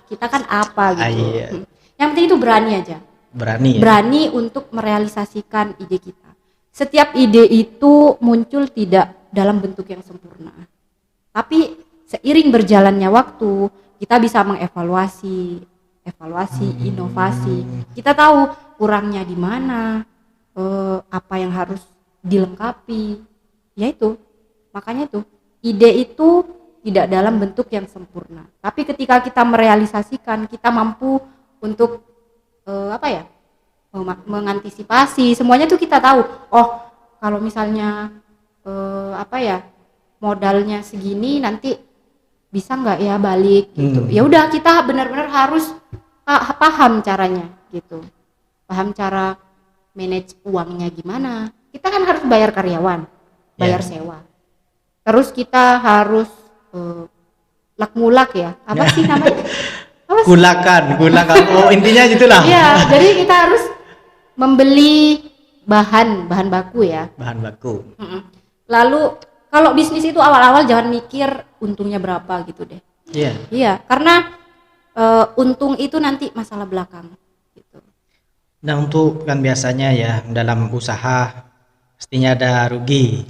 kita kan apa gitu. Yang penting itu berani aja. Berani untuk merealisasikan ide kita. Setiap ide itu muncul tidak dalam bentuk yang sempurna. Tapi seiring berjalannya waktu, kita bisa mengevaluasi, inovasi. Kita tahu kurangnya di mana, apa yang harus dilengkapi. Ya itu. Makanya itu, ide itu tidak dalam bentuk yang sempurna. Tapi ketika kita merealisasikan, kita mampu untuk mengantisipasi. Semuanya tuh kita tahu. Oh, kalau misalnya modalnya segini, nanti bisa nggak ya balik gitu. Ya udah, kita benar-benar harus paham caranya gitu, paham cara manage uangnya gimana. Kita kan harus bayar karyawan, bayar sewa, terus kita harus lak-mulak ya, apa sih namanya, Gulakan. Oh, intinya gitulah. Iya, jadi kita harus membeli bahan baku ya. Bahan baku. Lalu kalau bisnis itu awal-awal jangan mikir untungnya berapa gitu deh. Iya. Iya, karena untung itu nanti masalah belakang gitu. Nah, untuk kan biasanya ya dalam usaha pastinya ada rugi.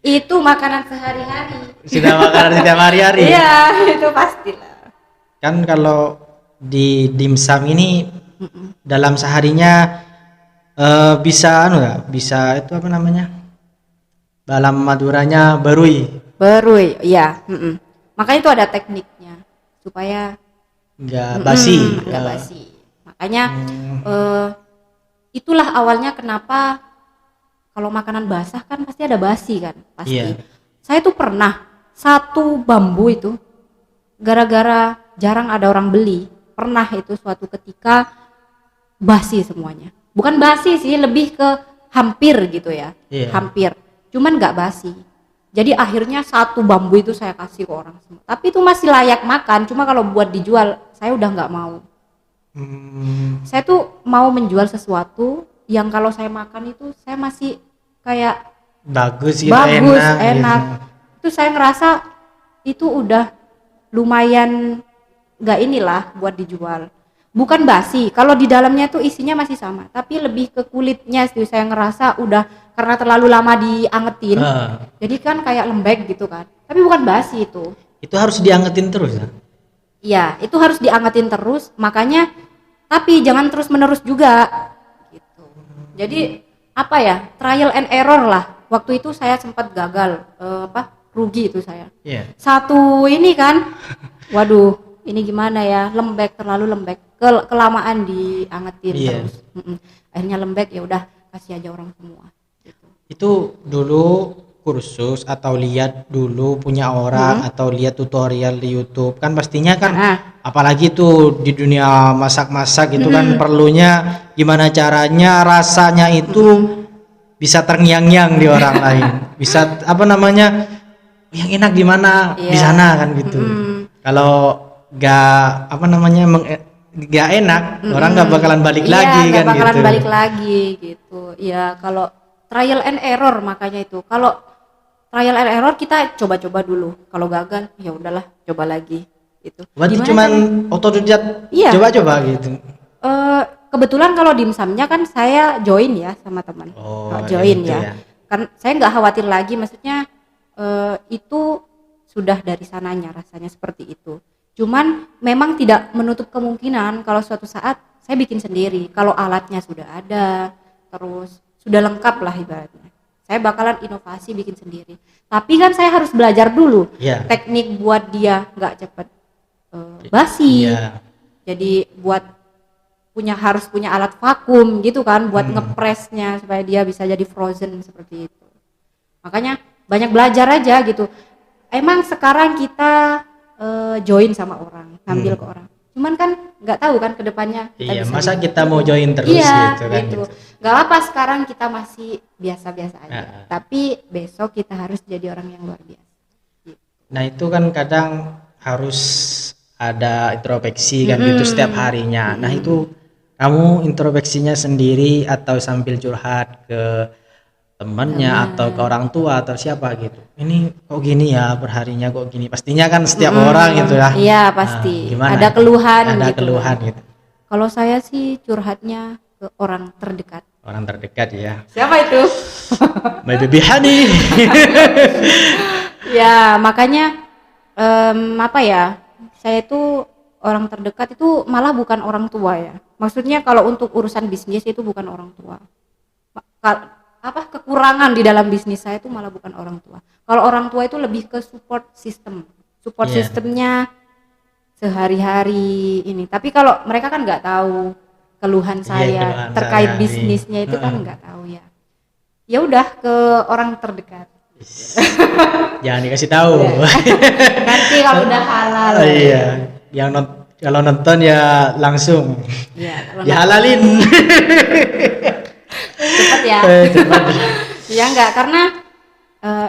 Itu makanan sehari-hari. Sudah makanan setiap hari-hari. Iya, itu pastilah. Kan kalau di dimsum ini dalam seharinya bisa bisa itu apa namanya? Dalam Maduranya berui, ya. Makanya itu ada tekniknya supaya nggak basi. Nggak basi. Makanya itulah awalnya kenapa kalau makanan basah kan pasti ada basi kan, pasti. Iya. Saya tuh pernah satu bambu itu gara-gara jarang ada orang beli, pernah itu suatu ketika basi semuanya. Bukan basi sih, lebih ke hampir gitu ya. Iya. Hampir. Cuman nggak basi. Jadi akhirnya satu bambu itu saya kasih ke orang semua. Tapi itu masih layak makan, cuma kalau buat dijual saya udah nggak mau. Saya tuh mau menjual sesuatu yang kalau saya makan itu saya masih kayak bagus, gitu, enak. Gitu. Itu saya ngerasa itu udah lumayan nggak inilah buat dijual. Bukan basi, kalau di dalamnya tuh isinya masih sama, tapi lebih ke kulitnya sih saya ngerasa udah karena terlalu lama diangetin. Jadi kan kayak lembek gitu kan. Tapi bukan basi itu. Itu harus diangetin terus ya? Iya, itu harus diangetin terus, makanya tapi jangan terus-menerus juga gitu. Jadi apa ya? Trial and error lah. Waktu itu saya sempat gagal, rugi itu saya. Yeah. Satu ini kan. Waduh, ini gimana ya? Lembek, terlalu lembek. Kelamaan diangetin terus. Akhirnya lembek, ya udah kasih aja orang semua gitu. Itu dulu kursus atau lihat dulu punya orang atau lihat tutorial di YouTube kan pastinya kan apalagi tuh di dunia masak-masak itu kan perlunya gimana caranya rasanya itu bisa terngiang-ngiang di orang lain, bisa apa namanya yang enak di mana di sana kan gitu. Kalau gak apa namanya gak enak orang gak bakalan balik lagi kan gitu. Iya, gak bakalan balik lagi gitu. Ya kalau trial and error makanya itu. Kalau trial and error kita coba-coba dulu. Kalau gagal ya udahlah coba lagi gitu. Berarti cuman otodidak coba-coba gitu. Kebetulan kalau dimsumnya kan saya join ya sama teman. Join gitu ya. Kan saya nggak khawatir lagi, maksudnya itu sudah dari sananya rasanya seperti itu. Cuman memang tidak menutup kemungkinan kalau suatu saat saya bikin sendiri. Kalau alatnya sudah ada, terus sudah lengkap lah ibaratnya. Saya bakalan inovasi bikin sendiri. Tapi kan saya harus belajar dulu teknik buat dia nggak cepet basi. Jadi harus punya alat vakum gitu kan buat ngepresnya supaya dia bisa jadi frozen seperti itu. Makanya banyak belajar aja gitu. Emang sekarang kita join sama orang, ngambil ke orang. Cuman kan nggak tahu kan kedepannya. Masa kita mau join terus gitu kan? Gitu. Gak apa sekarang kita masih biasa-biasa aja. Tapi besok kita harus jadi orang yang luar biasa. Gitu. Nah itu kan kadang harus ada introspeksi kan gitu setiap harinya. Nah itu kamu introspeksinya sendiri atau sambil curhat ke temannya atau ke orang tua atau siapa gitu, ini kok gini ya perharinya kok gini, pastinya kan setiap orang gitu ya. Iya pasti ada keluhan gitu. Kalau saya sih curhatnya ke orang terdekat ya. Siapa itu? My baby honey. Ya makanya saya itu orang terdekat itu malah bukan orang tua ya, maksudnya kalau untuk urusan bisnis itu bukan orang tua. Kekurangan di dalam bisnis saya itu malah bukan orang tua. Kalau orang tua itu lebih ke support sistemnya sehari-hari ini. Tapi kalau mereka kan nggak tahu keluhan saya terkait bisnisnya itu kan nggak tahu ya. Ya udah ke orang terdekat. Jangan dikasih tahu. Nanti kalau udah halal. Iya. Kalau nonton ya langsung. Iya. Dihalalin. Cepat ya. Ya enggak, karena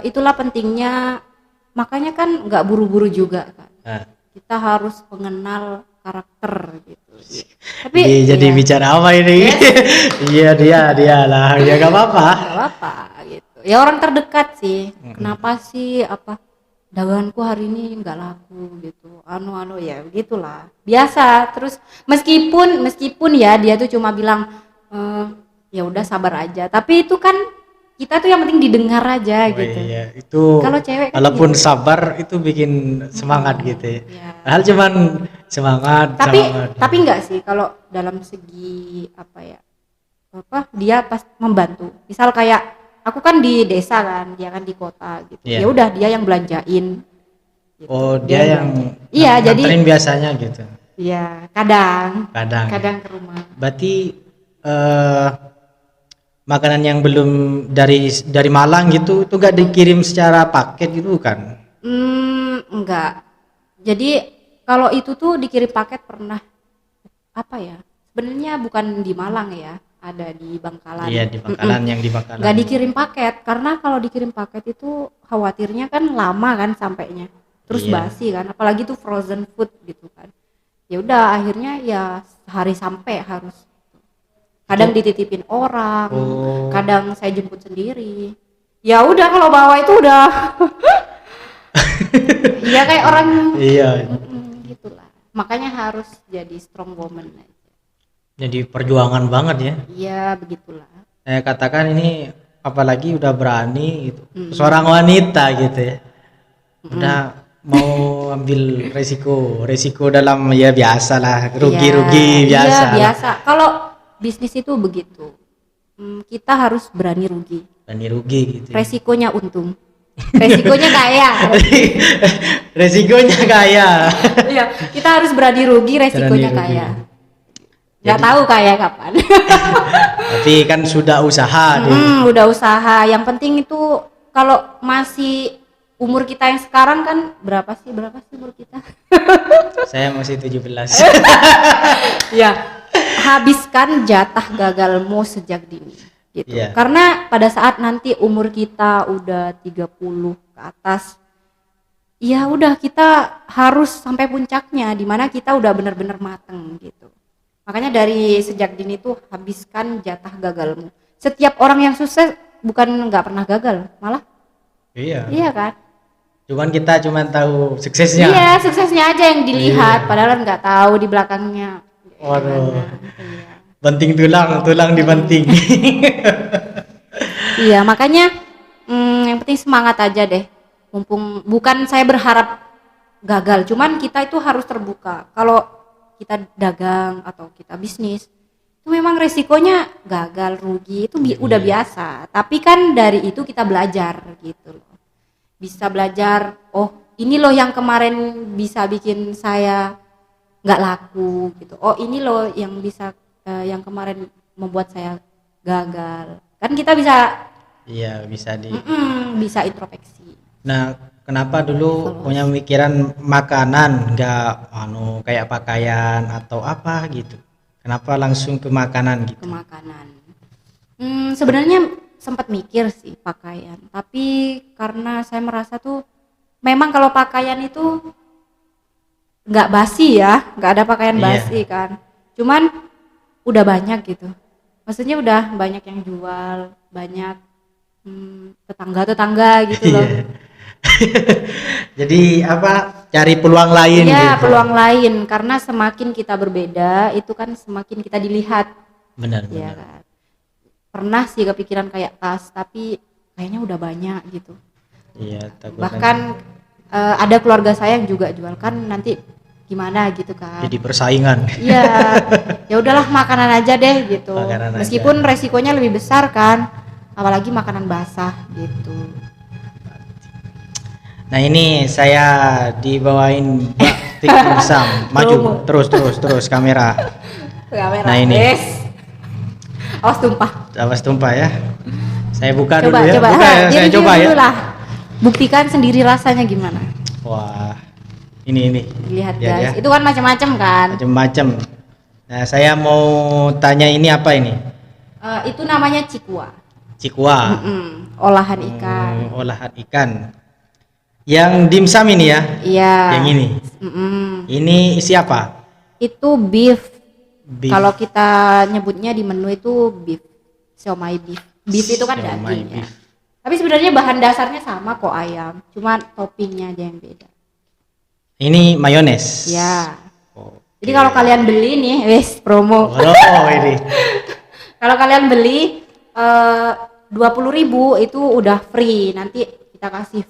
itulah pentingnya, makanya kan enggak buru-buru juga kan. Kita harus mengenal karakter gitu. Tapi jadi bicara apa ini? Iya dia lah, ya gak apa-apa. Gak apa gitu. Ya orang terdekat sih. Kenapa sih daganganku hari ini nggak laku gitu. Anu ya begitulah. Biasa. Terus meskipun ya dia tuh cuma bilang ya udah sabar aja. Tapi itu kan kita tuh yang penting didengar aja gitu. Iya, itu kalau cewek walaupun gitu, sabar itu bikin semangat gitu ya. Iya. Padahal cuman semangat. Tapi enggak sih kalau dalam segi dia pas membantu. Misal kayak aku kan di desa kan, dia kan di kota gitu. Yeah. Ya udah dia yang belanjain. Gitu. Oh, dia yang iya, jadi biasanya gitu. Iya, kadang ke rumah. Berarti makanan yang belum dari Malang gitu itu enggak dikirim secara paket gitu kan? Enggak. Jadi kalau itu tuh dikirim paket pernah sebenarnya bukan di Malang ya, ada di Bangkalan. Iya, di Bangkalan. Yang di Bangkalan. Enggak dikirim paket karena kalau dikirim paket itu khawatirnya kan lama kan sampainya. Terus basi kan, apalagi tuh frozen food gitu kan. Ya udah akhirnya ya hari sampai harus. Kadang dititipin orang, kadang saya jemput sendiri. Ya udah kalau bawa itu udah, ya kayak orang, gitulah. Makanya harus jadi strong woman aja. Jadi perjuangan banget ya? Iya begitulah. Saya katakan ini apalagi udah berani gitu, seorang wanita gitu ya, udah mau ambil resiko dalam ya biasalah rugi biasa. Iya biasa. Kalau bisnis itu begitu, kita harus berani rugi gitu. Resikonya untung, resikonya kaya. Resikonya kaya. Iya, kita harus berani rugi, resikonya kaya. Nggak tahu kaya kapan. Tapi kan sudah usaha. Udah usaha. Yang penting itu kalau masih umur kita yang sekarang kan berapa sih umur kita? Saya masih 17. Ya. Habiskan jatah gagalmu sejak dini gitu. Yeah. Karena pada saat nanti umur kita udah 30 ke atas, ya udah kita harus sampai puncaknya di mana kita udah benar-benar mateng gitu. Makanya dari sejak dini tuh habiskan jatah gagalmu. Setiap orang yang sukses bukan nggak pernah gagal, malah iya kan? Kita tahu suksesnya. Iya, suksesnya aja yang dilihat, padahal nggak tahu di belakangnya. Waduh, banting tulang dibanting. Iya, makanya yang penting semangat aja deh. Mumpung bukan saya berharap gagal, cuman kita itu harus terbuka. Kalau kita dagang atau kita bisnis, itu memang resikonya gagal, rugi itu udah biasa. Tapi kan dari itu kita belajar gitu loh. Bisa belajar, oh ini loh yang kemarin bisa bikin saya nggak laku gitu. Oh ini loh yang bisa yang kemarin membuat saya gagal. Kan kita bisa bisa introspeksi. Nah, kenapa dulu punya pemikiran makanan nggak kayak pakaian atau apa gitu? Kenapa langsung ke makanan gitu? Ke makanan. Sebenarnya sempat mikir sih pakaian, tapi karena saya merasa tuh memang kalau pakaian itu nggak basi ya, nggak ada pakaian basi kan. Cuman udah banyak gitu. Maksudnya udah banyak yang jual, banyak tetangga gitu loh. Jadi cari peluang lain gitu. Iya, peluang lain karena semakin kita berbeda itu kan semakin kita dilihat. Benar. Kan? Pernah sih kepikiran kayak tas, tapi kayaknya udah banyak gitu. Iya, bahkan ada keluarga saya yang juga jual, kan nanti gimana gitu kan. Jadi persaingan. Iya. Ya udahlah makanan aja deh gitu. Meskipun resikonya lebih besar kan, apalagi makanan basah gitu. Nah, ini saya dibawain batik dimsum. Maju terus kamera. Nah, ini. Awas tumpah ya. Saya buka dulu ya. Saya coba ya. Buktikan sendiri rasanya gimana. Wah, ini. Lihat guys, itu kan macam-macam kan. Macam-macam. Nah, saya mau tanya ini apa ini? Itu namanya cikua. Olahan ikan. Yang dimsum ini ya? Iya. Yang ini. Ini isi apa? Itu beef. Beef. Kalau kita nyebutnya di menu itu beef, siomay beef. Beef itu kan Siomay daging ya. beef. Tapi sebenarnya bahan dasarnya sama kok ayam, cuma toppingnya aja yang beda. Ini mayones. Ya. Oh. Jadi kalau kalian beli nih, wes promo. Oh, ini. Kalau kalian beli 20.000 itu udah free. Nanti kita kasih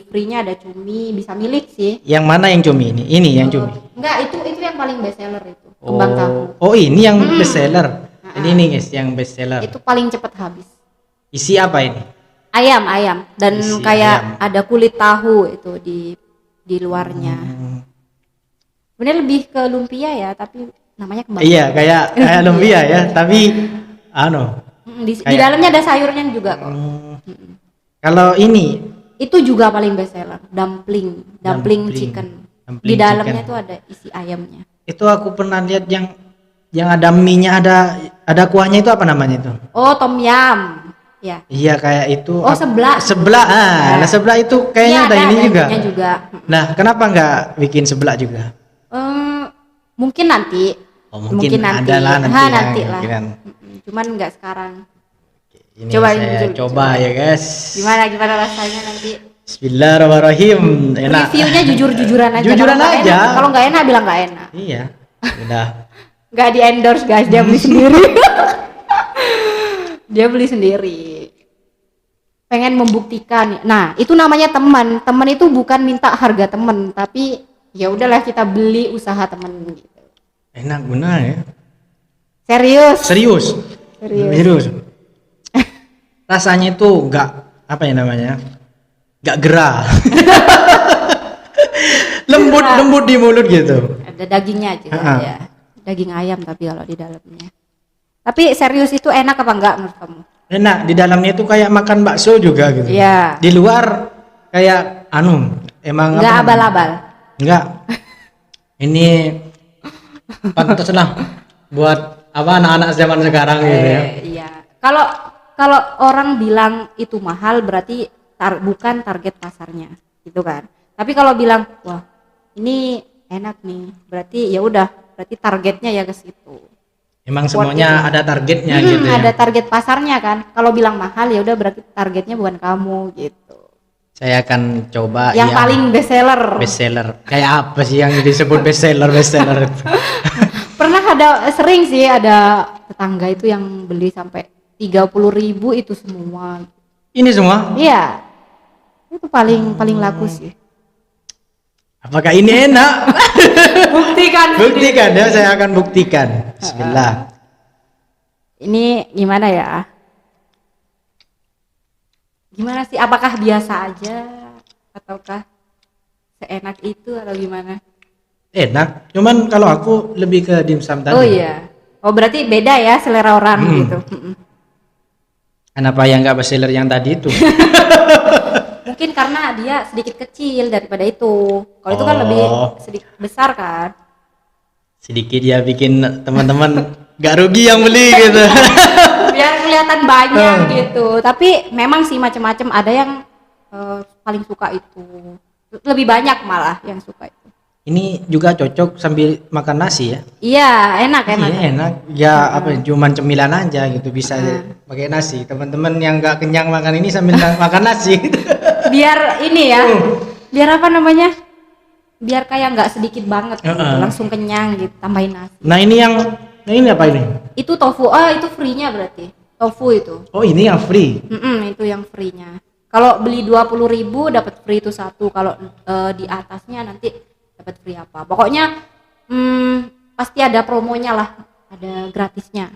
free-nya ada cumi, bisa milih sih. Yang mana yang cumi ini? Ini yang cumi. Enggak, itu yang paling best seller itu. Kembang tahu. Oh, ini yang best seller. Ini nih guys, yang best seller. Itu paling cepat habis. Isi apa ini? Ayam dan Isi kayak ayam. ada kulit tahu itu di luarnya. Sebenarnya lebih ke lumpia ya, tapi namanya kembang. Iya, kayak lumpia ya, tapi Di dalamnya ada sayurnya juga kok. Kalau ini Itu juga paling best seller, dumpling chicken. Dumpling Di dalamnya chicken. tuh ada isi ayamnya. itu aku pernah lihat yang ada mie-nya, ada kuahnya, itu apa namanya itu? Oh, tom yum. Ya. Iya, kayak itu. Oh, seblak. Seblak. Nah, seblak itu kayaknya Iya, ada ini juga. dagingnya juga. Nah, kenapa nggak bikin seblak juga? Mungkin nanti. Oh, mungkin nanti. ada lah nanti. Nanti lah. Kemungkinan. Cuman nggak sekarang. Ini Coba saya dulu, coba ya guys. Gimana rasanya nanti? Bismillahirrahmanirrahim. Enak. Reviewnya jujur-jujuran aja. Jujuran aja. Kalau nggak enak bilang nggak enak. Iya. Udah. Nggak di endorse guys, dia beli sendiri. Dia beli sendiri. Pengen membuktikan. Nah, itu namanya teman. Teman itu bukan minta harga teman, tapi ya udahlah kita beli usaha teman gitu. Enak benar ya. Serius. Serius. Rasanya itu nggak apa ya namanya? Nggak gerah. lembut di mulut gitu. Ada dagingnya aja ya. Daging ayam tapi kalau di dalamnya. Tapi serius itu enak apa enggak menurut kamu? Enak, di dalamnya itu kayak makan bakso juga gitu. Iya. Di luar kayak emang Enggak abal-abal. Enggak. Ini pantas lah buat anak-anak zaman sekarang gitu ya. Iya. Kalau orang bilang itu mahal berarti bukan target pasarnya, gitu kan. Tapi kalau bilang wah, ini enak nih, berarti ya udah, berarti targetnya ya ke situ. Emang semuanya ada targetnya gitu ya. Ada target pasarnya kan. Kalau bilang mahal ya udah berarti targetnya bukan kamu gitu. Saya akan coba Yang paling best seller. Best seller. Kayak apa sih yang disebut best seller itu? Pernah sering sih ada tetangga itu yang beli sampai 30.000 itu semua. Ini semua? Iya. Itu paling laku sih. Apakah ini enak? Buktikan Ya, saya akan buktikan. Bismillah. Ini gimana ya? Gimana sih? Apakah biasa aja ataukah seenak itu atau gimana? Enak, cuman kalau aku lebih ke dimsum tadi. Oh iya. Oh berarti beda ya selera orang gitu. Kenapa yang nggak best seller yang tadi itu? Mungkin karena dia sedikit kecil daripada itu. Kalau itu kan lebih sedikit besar kan. Sedikit ya bikin teman-teman nggak rugi yang beli gitu. Biar kelihatan banyak gitu. Tapi memang sih macam-macam, ada yang paling suka itu. Lebih banyak malah yang suka itu. Ini juga cocok sambil makan nasi ya. Iya, enak. Iya, enak. Ya cuman cemilan aja gitu, bisa pakai nasi. Teman-teman yang nggak kenyang makan ini sambil makan nasi. Biar ini ya. Biar apa namanya? Biar kayak nggak sedikit banget gitu, langsung kenyang gitu, tambahin nasi. Nah, ini apa ini? Itu tofu. Itu free-nya berarti. Tofu itu. Oh, ini yang free. Itu yang free-nya. Kalau beli 20.000 dapat free itu satu. Kalau di atasnya nanti dapat free apa. Pokoknya pasti ada promonya lah, ada gratisnya.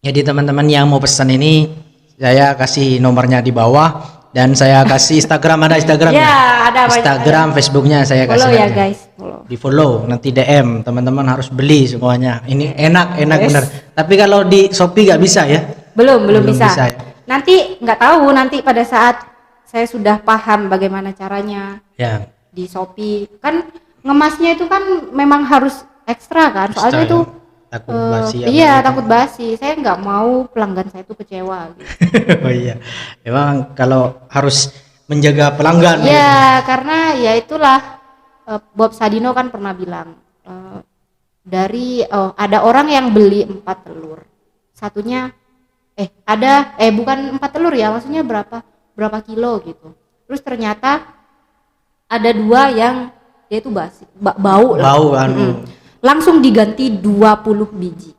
Jadi teman-teman yang mau pesan ini, saya kasih nomornya di bawah dan saya kasih Instagram, ada Instagramnya. Ya, ada Instagram, Facebooknya saya kasih. Follow ya nanti. guys, follow. Di follow, nanti DM, teman-teman harus beli semuanya. Ini enak bener. Tapi kalau di Shopee nggak bisa ya? Belum bisa. Ya? Nanti nggak tahu, nanti pada saat saya sudah paham bagaimana caranya. Ya. Di Shopee kan ngemasnya itu kan memang harus ekstra kan, soalnya itu takut basi. Iya, takut basi. Saya nggak mau pelanggan saya itu kecewa gitu. Oh iya, memang kalau harus menjaga pelanggan. Iya, karena ya itulah Bob Sadino kan pernah bilang Ada orang yang beli 4 telur. Satunya bukan 4 telur ya, maksudnya berapa kilo gitu. Terus ternyata ada 2 yang dia itu basi, bau lah. Langsung diganti 20 biji.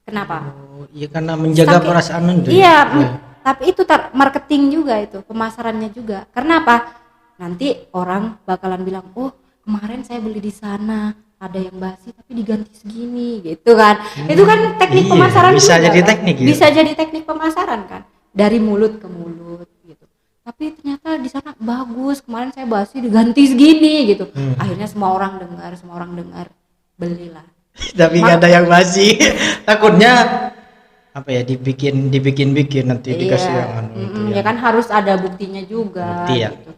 Kenapa? Iya karena menjaga perasaan itu. Iya, tapi itu marketing juga, itu pemasarannya juga. Karena apa? Nanti orang bakalan bilang, oh kemarin saya beli di sana ada yang basi tapi diganti segini gitu kan. Itu kan teknik pemasaran bisa juga, jadi kan? teknik ya? Bisa jadi teknik pemasaran kan, dari mulut ke mulut gitu. Tapi ternyata di sana bagus, kemarin saya basi diganti segini gitu. Akhirnya semua orang dengar, belilah. Tapi nggak ada yang basi. Takutnya apa ya, dibikin nanti dikasih yang ya kan harus ada buktinya juga. Bukti ya. Gitu.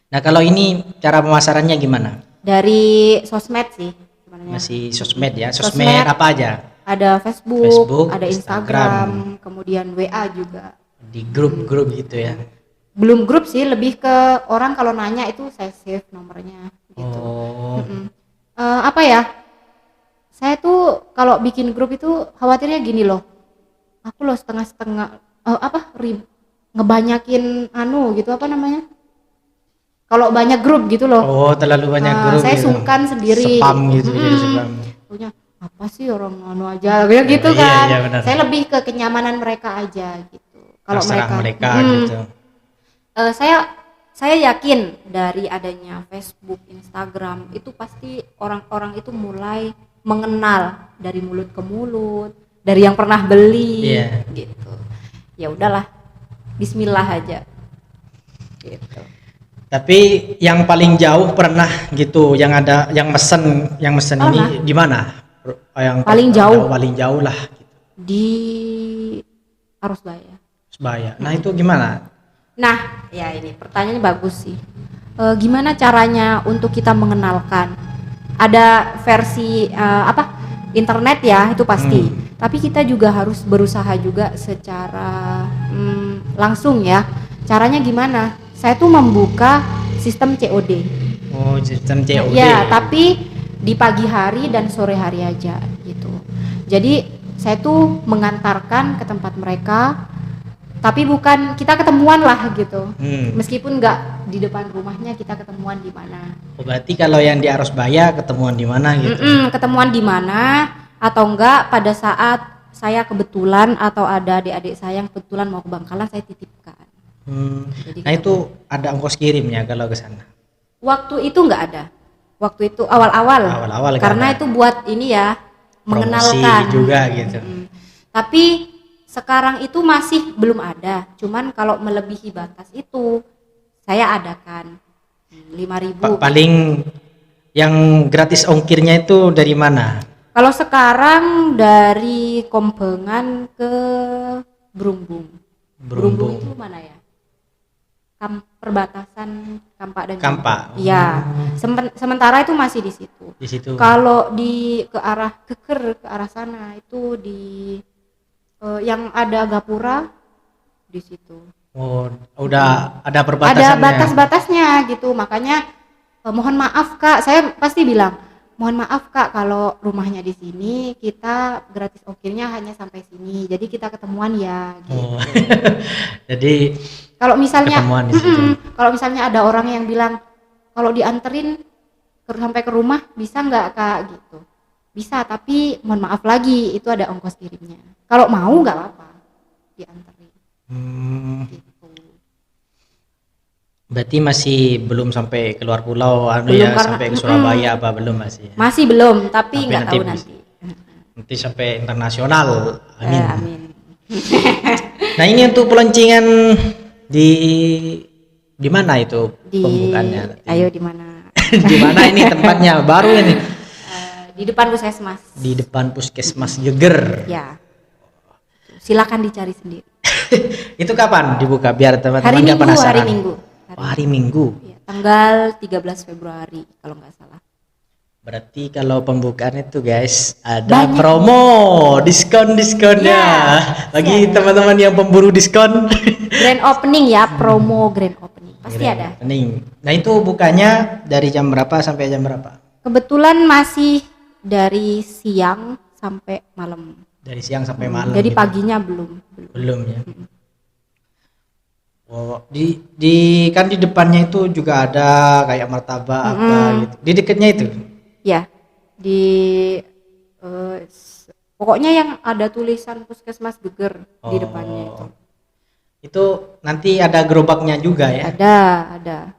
Nah kalau ini cara pemasarannya gimana? Dari sosmed sih sebenarnya. Masih sosmed ya. Sosmed apa aja? Ada Facebook, ada Instagram, kemudian WA juga. Di grup gitu ya. Belum grup sih, lebih ke orang kalau nanya itu saya save nomornya gitu. Apa ya? Saya tuh kalau bikin grup itu khawatirnya gini loh. Aku loh setengah-setengah ngebanyakin gitu, apa namanya? Kalau banyak grup gitu loh. Oh, terlalu banyak grup. Saya sungkan sendiri. Spam gitu jadi spam. Punya apa sih orang aja gitu kan. Iya, saya lebih ke kenyamanan mereka aja gitu. Kalau mereka gitu. Saya yakin dari adanya Facebook, Instagram itu pasti orang-orang itu mulai mengenal dari mulut ke mulut, dari yang pernah beli gitu. Ya udahlah, bismillah aja gitu. Tapi yang paling jauh pernah gitu yang mesen ini di mana? Yang paling jauh lah gitu. Di Arusbaya. Nah itu gimana? Nah ya ini pertanyaannya bagus sih. Gimana caranya untuk kita mengenalkan? Ada versi internet ya, itu pasti. Tapi kita juga harus berusaha juga secara langsung ya. Caranya gimana? Saya tuh membuka sistem COD. Oh, sistem COD. Ya, tapi di pagi hari dan sore hari aja gitu. Jadi saya tuh mengantarkan ke tempat mereka, tapi bukan kita ketemuan lah gitu. Meskipun nggak di depan rumahnya, kita ketemuan di mana. Oh, berarti kalau yang di Arusbaya ketemuan di mana gitu? Ketemuan di mana, atau enggak pada saat saya kebetulan atau ada adik-adik saya yang kebetulan mau ke Bangkalan, saya titipkan. Nah itu ada ongkos kirimnya kalau ke sana? Waktu itu nggak ada. Waktu itu awal-awal karena itu buat ini ya, mengenalkan juga gitu. Tapi sekarang itu masih belum ada. Cuman kalau melebihi batas itu saya adakan 5.000. Paling yang gratis ongkirnya itu dari mana? Kalau sekarang dari Kombengan ke Berumbung. Berumbung itu mana ya? Perbatasan Kampak dan Kampak. Iya. Sementara itu masih di situ. Di situ. Kalau ke arah Keker, ke arah sana itu di yang ada gapura di situ. Oh, udah ada perbatasannya. Ada batas-batasnya gitu. Makanya mohon maaf Kak, saya pasti bilang, mohon maaf Kak kalau rumahnya di sini, kita gratis ongkirnya hanya sampai sini. Jadi kita ketemuan ya gitu. Oh. Jadi kalau misalnya ada orang yang bilang kalau dianterin sampai ke rumah bisa nggak Kak gitu, bisa, tapi mohon maaf lagi itu ada ongkos kirimnya. Kalau mau nggak apa-apa dianterin. Gitu. Berarti masih belum sampai keluar pulau sampai ke Surabaya apa belum masih belum, tapi nggak tahu nanti sampai internasional. Amin. Amin. Nah ini untuk pelancingan di mana itu pembukaannya? Ayo di mana? Di mana ini tempatnya? Baru ini. Di depan Puskesmas. Di depan Puskesmas Jeger. Ya. Silakan dicari sendiri. Itu kapan dibuka biar teman-teman nggak penasaran? Hari Minggu. Ya, tanggal 13 Februari kalau nggak salah. Berarti kalau pembukaan itu guys ada banyak promo, diskon-diskonnya. Bagi teman-teman yang pemburu diskon. Grand opening ya, promo grand opening. Pasti ada. Nah itu bukanya dari jam berapa sampai jam berapa? Kebetulan masih dari siang sampai malam. Dari siang sampai malam. Jadi gitu. paginya belum. Belum ya. Oh, di kan di depannya itu juga ada kayak martabak apa gitu. Di dekatnya itu. Ya. Di pokoknya yang ada tulisan Puskesmas Geger di depannya itu. Itu nanti ada gerobaknya juga ya? Ada.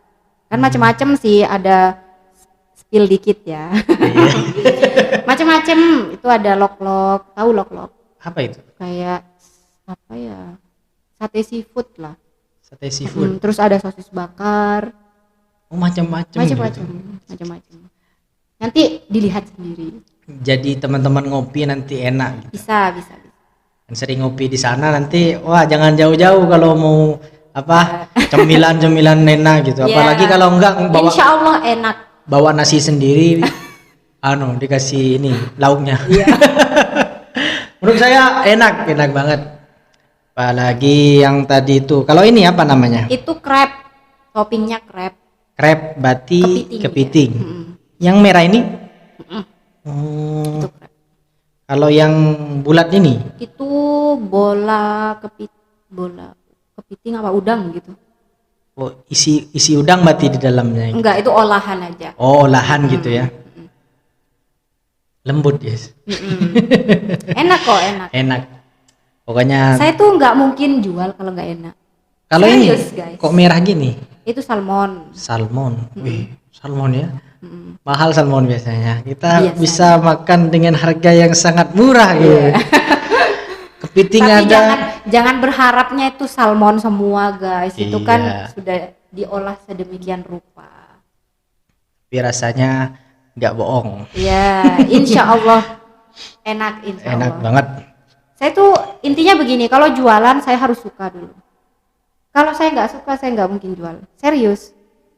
Kan macam-macam sih, ada spill dikit ya. Iya. Macam-macam, itu ada lok-lok, tahu lok-lok? Apa itu? Kayak apa ya? Sate seafood lah. Sate seafood. Terus ada sosis bakar. Oh, macam-macam. Macam-macam. Nanti dilihat sendiri. Jadi teman-teman ngopi nanti enak gitu. Bisa. Sering ngopi di sana nanti, wah jangan jauh-jauh kalau mau apa cemilan-cemilan enak gitu. Apalagi kalau enggak bawa, Insya Allah enak. Bawa nasi sendiri, dikasih ini lauknya. Menurut saya enak banget. Apalagi yang tadi itu. Kalau ini apa namanya? Itu crab, toppingnya crab. Crab bati kepiting. Ya. Yang merah ini? Itu crab. Kalau yang bulat ini? Itu bola kepiting apa udang gitu. Oh, isi udang berarti di dalamnya. Enggak, itu olahan aja. Oh, olahan gitu ya. Lembut, yes. Enak kok, enak. Enak. Pokoknya saya tuh nggak mungkin jual kalau nggak enak. Kalau ini guys. Kok merah gini? Itu salmon. Wih, salmon ya. Mahal salmon biasanya. Kita bisa makan dengan harga yang sangat murah gitu. Kepiting tapi ada. jangan berharapnya itu salmon semua guys. Itu kan sudah diolah sedemikian rupa. Tapi rasanya nggak bohong. Ya, insya Allah enak, insya Allah. Enak banget. Saya tuh intinya begini, kalau jualan saya harus suka dulu. Kalau saya nggak suka, saya nggak mungkin jual. Serius.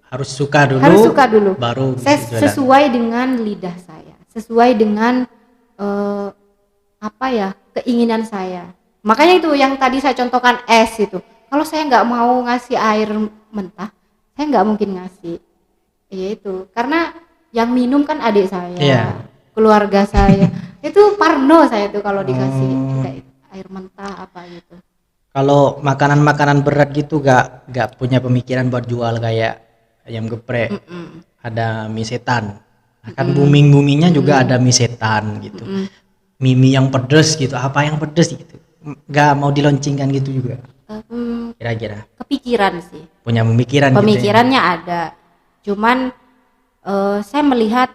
Harus suka dulu. Baru saya sesuai dengan lidah saya, sesuai dengan keinginan saya. Makanya itu yang tadi saya contohkan es itu. Kalau saya nggak mau ngasih air mentah, saya nggak mungkin ngasih. Iya itu, karena yang minum kan adik saya, keluarga saya. Itu parno saya tuh kalau dikasih kayak air mentah apa gitu. Kalau makanan-makanan berat gitu gak punya pemikiran buat jual kayak ayam geprek, ada mie setan. Kan booming-boomingnya juga ada mie setan gitu. Mie yang pedes gitu, apa yang pedes gitu. Gak mau diloncengkan gitu juga. Kira-kira. Kepikiran sih. Punya pemikiran. Pemikirannya gitu ya? ada. Cuman saya melihat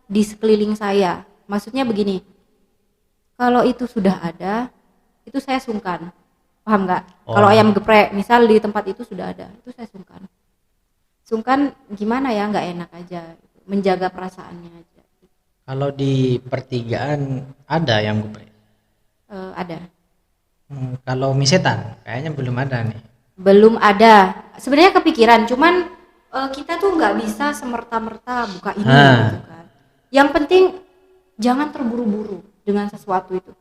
di sekeliling saya. Maksudnya begini. Kalau itu sudah ada, itu saya sungkan. Paham nggak? Kalau ayam geprek, misal di tempat itu sudah ada, itu saya sungkan. Sungkan gimana ya? Nggak enak aja. Menjaga perasaannya aja. Kalau di pertigaan ada ayam geprek? Ada. Kalau mie setan, kayaknya belum ada nih. Belum ada. Sebenarnya kepikiran, cuman kita tuh nggak bisa semerta-merta buka ini gitu kan. Yang penting jangan terburu-buru dengan sesuatu itu.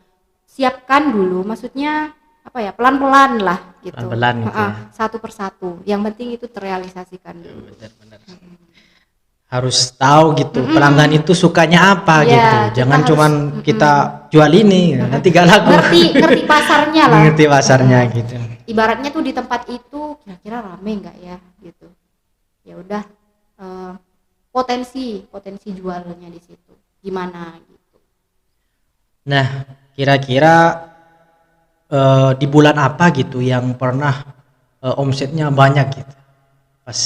Siapkan dulu, maksudnya apa ya, pelan-pelan lah gitu. Pelan-pelan gitu ya. Satu persatu. Yang penting itu terrealisasikan dulu. Benar-benar. Harus tahu gitu pelanggan itu sukanya apa gitu. Jangan cuman kita jual ini nanti gak laku. Ngerti pasarnya lah. Ngerti pasarnya gitu. Ibaratnya tuh di tempat itu kira-kira rame nggak ya gitu. Ya udah potensi jualnya di situ gimana gitu. Nah, kira-kira di bulan apa gitu yang pernah omsetnya banyak gitu?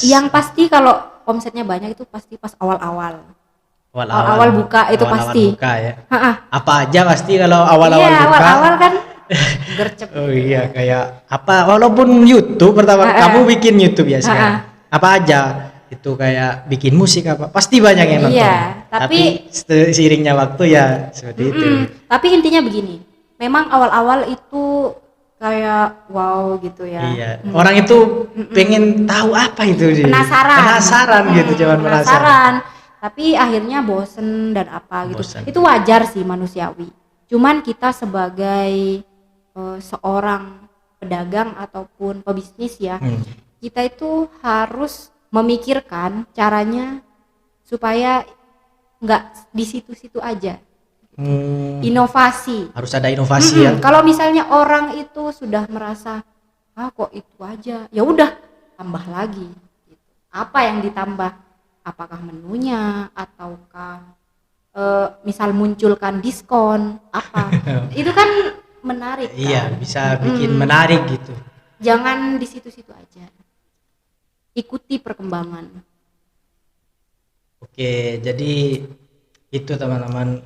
Yang pasti kalau omsetnya banyak itu pasti pas awal-awal buka itu pasti. Buka ya. Apa aja pasti kalau awal-awal buka. Awal-awal kan gercep. Oh iya, kayak apa? Walaupun YouTube pertama kamu bikin YouTube ya sekarang. Apa aja? Itu kayak bikin musik apa? Pasti banyak yang nonton. Iya, tapi seiringnya waktu ya seperti itu. Tapi intinya begini. Memang awal-awal itu kayak wow gitu ya. Iya. Orang itu pengen tahu apa itu sih. Penasaran gitu, cuman penasaran. Tapi akhirnya bosen dan apa gitu. Itu wajar sih, manusiawi. Cuman kita sebagai seorang pedagang ataupun pebisnis ya, kita itu harus memikirkan caranya supaya nggak di situ-situ aja. Inovasi. Harus ada inovasi ya. Kalau misalnya orang itu sudah merasa kok itu aja, ya udah tambah lagi. Gitu. Apa yang ditambah? Apakah menunya ataukah misal munculkan diskon apa? Itu kan menarik. Iya, kan? bisa bikin menarik gitu. Jangan di situ-situ aja. Ikuti perkembangan. Oke, jadi itu teman-teman.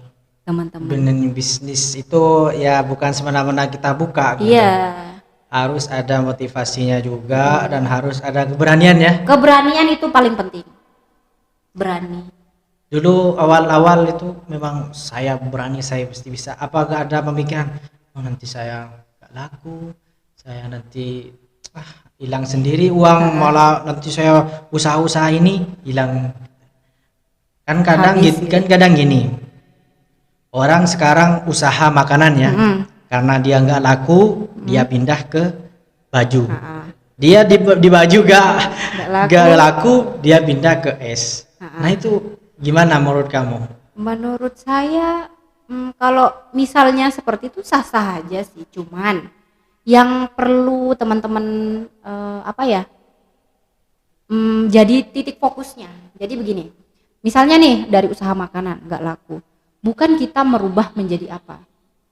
Bisnis itu ya bukan semena-mena kita buka gitu. Iya. Harus ada motivasinya juga dan harus ada keberanian ya. Keberanian itu paling penting. Berani. Dulu awal-awal itu memang saya berani, saya pasti bisa. Apakah ada pemikiran nanti saya gak laku, saya nanti hilang sendiri uang, malah nanti saya usaha-usaha ini hilang. Kan kadang kadang gini. Orang sekarang usaha makanan ya, karena dia nggak laku, dia pindah ke baju. Dia di baju nggak laku, dia pindah ke es. Nah itu gimana menurut kamu? Menurut saya, kalau misalnya seperti itu sah-sah aja sih. Cuman yang perlu teman-teman jadi titik fokusnya. Jadi begini, misalnya nih dari usaha makanan nggak laku. Bukan kita merubah menjadi apa,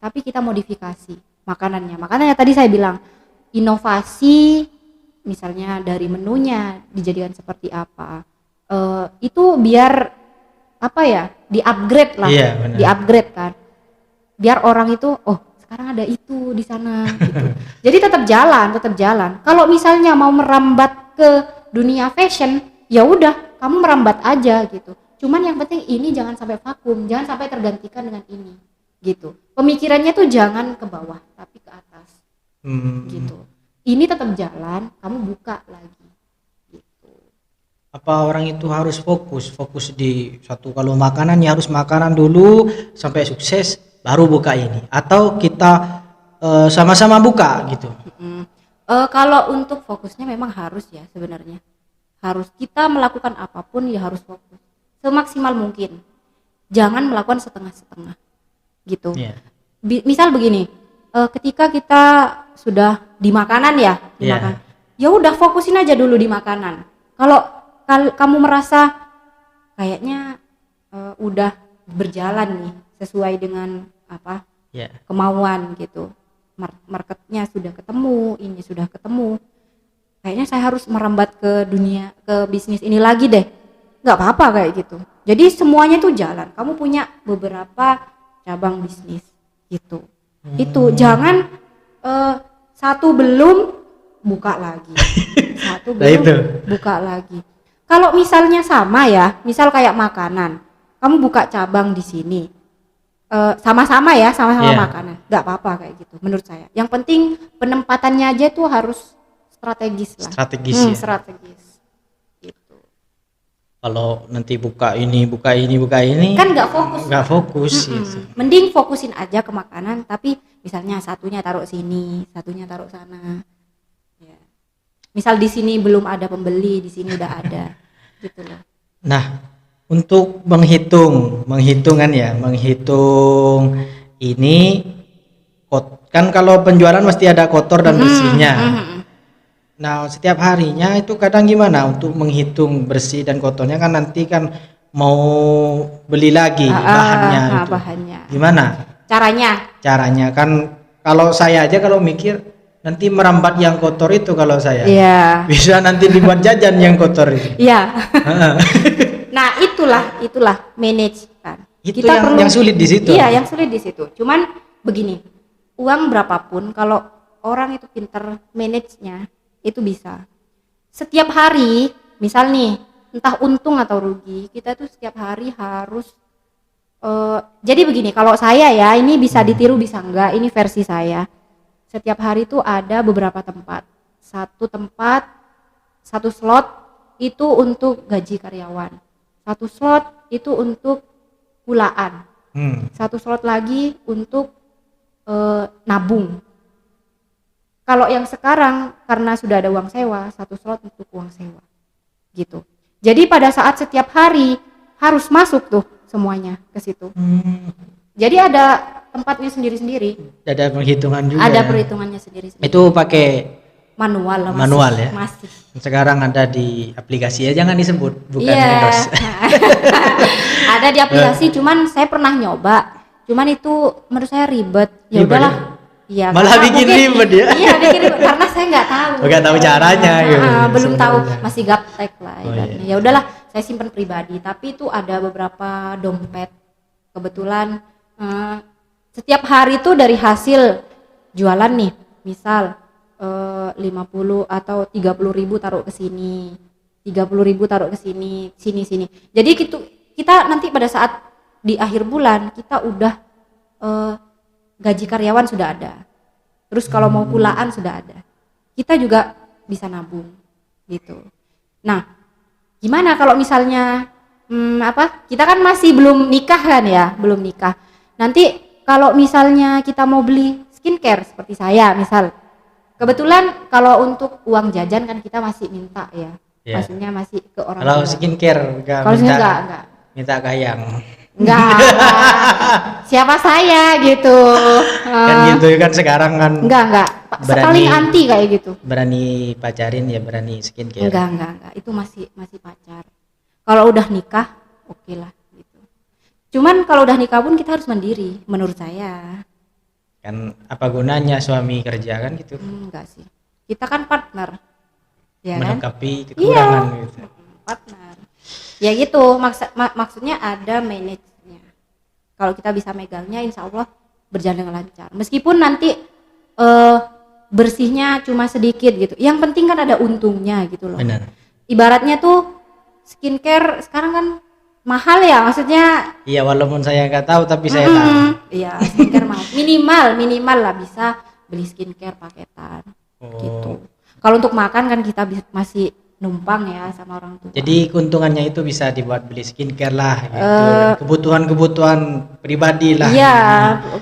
tapi kita modifikasi makanannya. Makanya tadi saya bilang inovasi, misalnya dari menunya dijadikan seperti apa, itu biar di-upgrade lah, di-upgrade kan, biar orang itu sekarang ada itu di sana. Gitu. Jadi tetap jalan. Kalau misalnya mau merambat ke dunia fashion, ya udah kamu merambat aja gitu. Cuman yang penting ini jangan sampai vakum, jangan sampai tergantikan dengan ini, gitu. Pemikirannya tuh jangan ke bawah, tapi ke atas, gitu. Ini tetap jalan, kamu buka lagi, gitu. Apa orang itu harus fokus di satu? Kalau makanan ya harus makanan dulu sampai sukses, baru buka ini. Atau kita sama-sama buka, gitu. Kalau untuk fokusnya memang harus ya sebenarnya, harus kita melakukan apapun ya harus fokus. Semaksimal mungkin, jangan melakukan setengah-setengah gitu. Misal begini, ketika kita sudah di makanan ya, makanan, ya udah fokusin aja dulu di makanan. Kalau kamu merasa kayaknya udah berjalan nih sesuai dengan kemauan gitu, marketnya sudah ketemu, ini sudah ketemu, kayaknya saya harus merambat ke bisnis ini lagi deh. Nggak apa-apa kayak gitu. Jadi semuanya tuh jalan. Kamu punya beberapa cabang bisnis gitu. Itu jangan satu belum buka lagi. Satu belum buka lagi. Kalau misalnya sama ya, misal kayak makanan, kamu buka cabang di sini. Sama-sama makanan. Nggak apa-apa kayak gitu menurut saya. Yang penting penempatannya aja tuh harus strategis lah. Strategis. Kalau nanti buka ini kan nggak fokus. Mending fokusin aja ke makanan, tapi misalnya satunya taruh sini, satunya taruh sana ya. Misal di sini belum ada pembeli, di sini udah ada gitu loh. Nah, untuk menghitung ini kan kalau penjualan mesti ada kotor dan bersihnya. Nah, setiap harinya itu kadang gimana untuk menghitung bersih dan kotornya, kan nanti kan mau beli lagi bahannya. Gimana? Caranya kan kalau saya aja kalau mikir nanti merambat yang kotor itu, kalau saya bisa nanti dibuat jajan yang kotor itu. Nah, itulah manage kan. Itu yang sulit di situ. Iya, yang sulit di situ. Cuman begini, uang berapapun kalau orang itu pinter manage-nya itu bisa. Setiap hari, misal nih, entah untung atau rugi, kita tuh setiap hari harus jadi begini, kalau saya ya, ini bisa ditiru bisa enggak, ini versi saya. Setiap hari tuh ada beberapa tempat. Satu slot itu untuk gaji karyawan. Satu slot itu untuk kulaan. Satu slot lagi untuk nabung. Kalau yang sekarang karena sudah ada uang sewa, satu slot untuk uang sewa gitu. Jadi pada saat setiap hari harus masuk tuh semuanya ke situ. Jadi ada tempatnya sendiri-sendiri. Ada perhitungan juga. Ada perhitungannya sendiri-sendiri. Itu pakai manual lah, manual ya. Masih. Sekarang ada di aplikasi ya, jangan disebut, bukan Iya. endorse. Ada di aplikasi, cuman saya pernah nyoba. Cuman itu menurut saya ribet. Ya udahlah. Iya. Malah bikin ribet ya. Iya, bikin ribet karena saya nggak tahu. Nggak tahu caranya gitu. Belum tahu, Sebenarnya. masih gaptek lah. Iya. Ya udahlah, saya simpan pribadi. Tapi itu ada beberapa dompet. Kebetulan setiap hari itu dari hasil jualan nih, misal 50 atau 30.000 taruh ke sini, 30.000 taruh ke sini, sini. Jadi kita nanti pada saat di akhir bulan kita udah gaji karyawan sudah ada. Terus kalau mau pulaan sudah ada. Kita juga bisa nabung gitu. Nah, gimana kalau misalnya kita kan masih belum nikah kan ya, belum nikah. Nanti kalau misalnya kita mau beli skincare seperti saya misal, kebetulan kalau untuk uang jajan kan kita masih minta ya. Yeah. Maksudnya masih ke orang tua. Kalau skincare kalau enggak. Minta kayang. Enggak. Siapa saya gitu. Kan gitu kan sekarang kan. Enggak. Paling anti kayak gitu. Berani pacarin ya, berani skincare. Enggak. Itu masih pacar. Kalau udah nikah, oke lah gitu. Cuman kalau udah nikah pun kita harus mandiri menurut saya. Kan apa gunanya suami kerja kan gitu. Enggak sih, kita kan partner ya, melengkapi kekurangan gitu. Partner ya gitu. Maksudnya ada manage-nya. Kalau kita bisa megangnya, insya Allah berjalan dengan lancar. Meskipun nanti bersihnya cuma sedikit gitu, yang penting kan ada untungnya gitu loh. Benar. Ibaratnya tuh skincare sekarang kan mahal ya, maksudnya. Iya, walaupun saya nggak tahu tapi saya tahu. Iya, skincare mahal. Minimal lah bisa beli skincare paketan. Gitu. Kalau untuk makan kan kita masih numpang ya sama orang tua. Jadi keuntungannya itu bisa dibuat beli skincare lah gitu. Kebutuhan pribadi lah. Iya,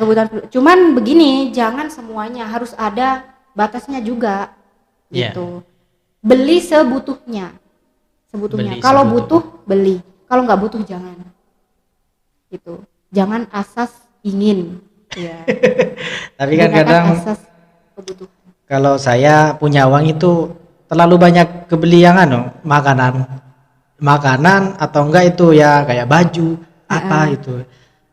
kebutuhan. Cuman begini, jangan semuanya, harus ada batasnya juga. Gitu. Beli sebutuhnya. Kalau butuh beli, kalau nggak butuh jangan. Gitu. Jangan asas ingin. Ya. Tapi kan kadang asas kebutuhan. Kalau saya punya uang itu terlalu banyak kebeli yang makanan atau enggak itu ya kayak baju apa itu.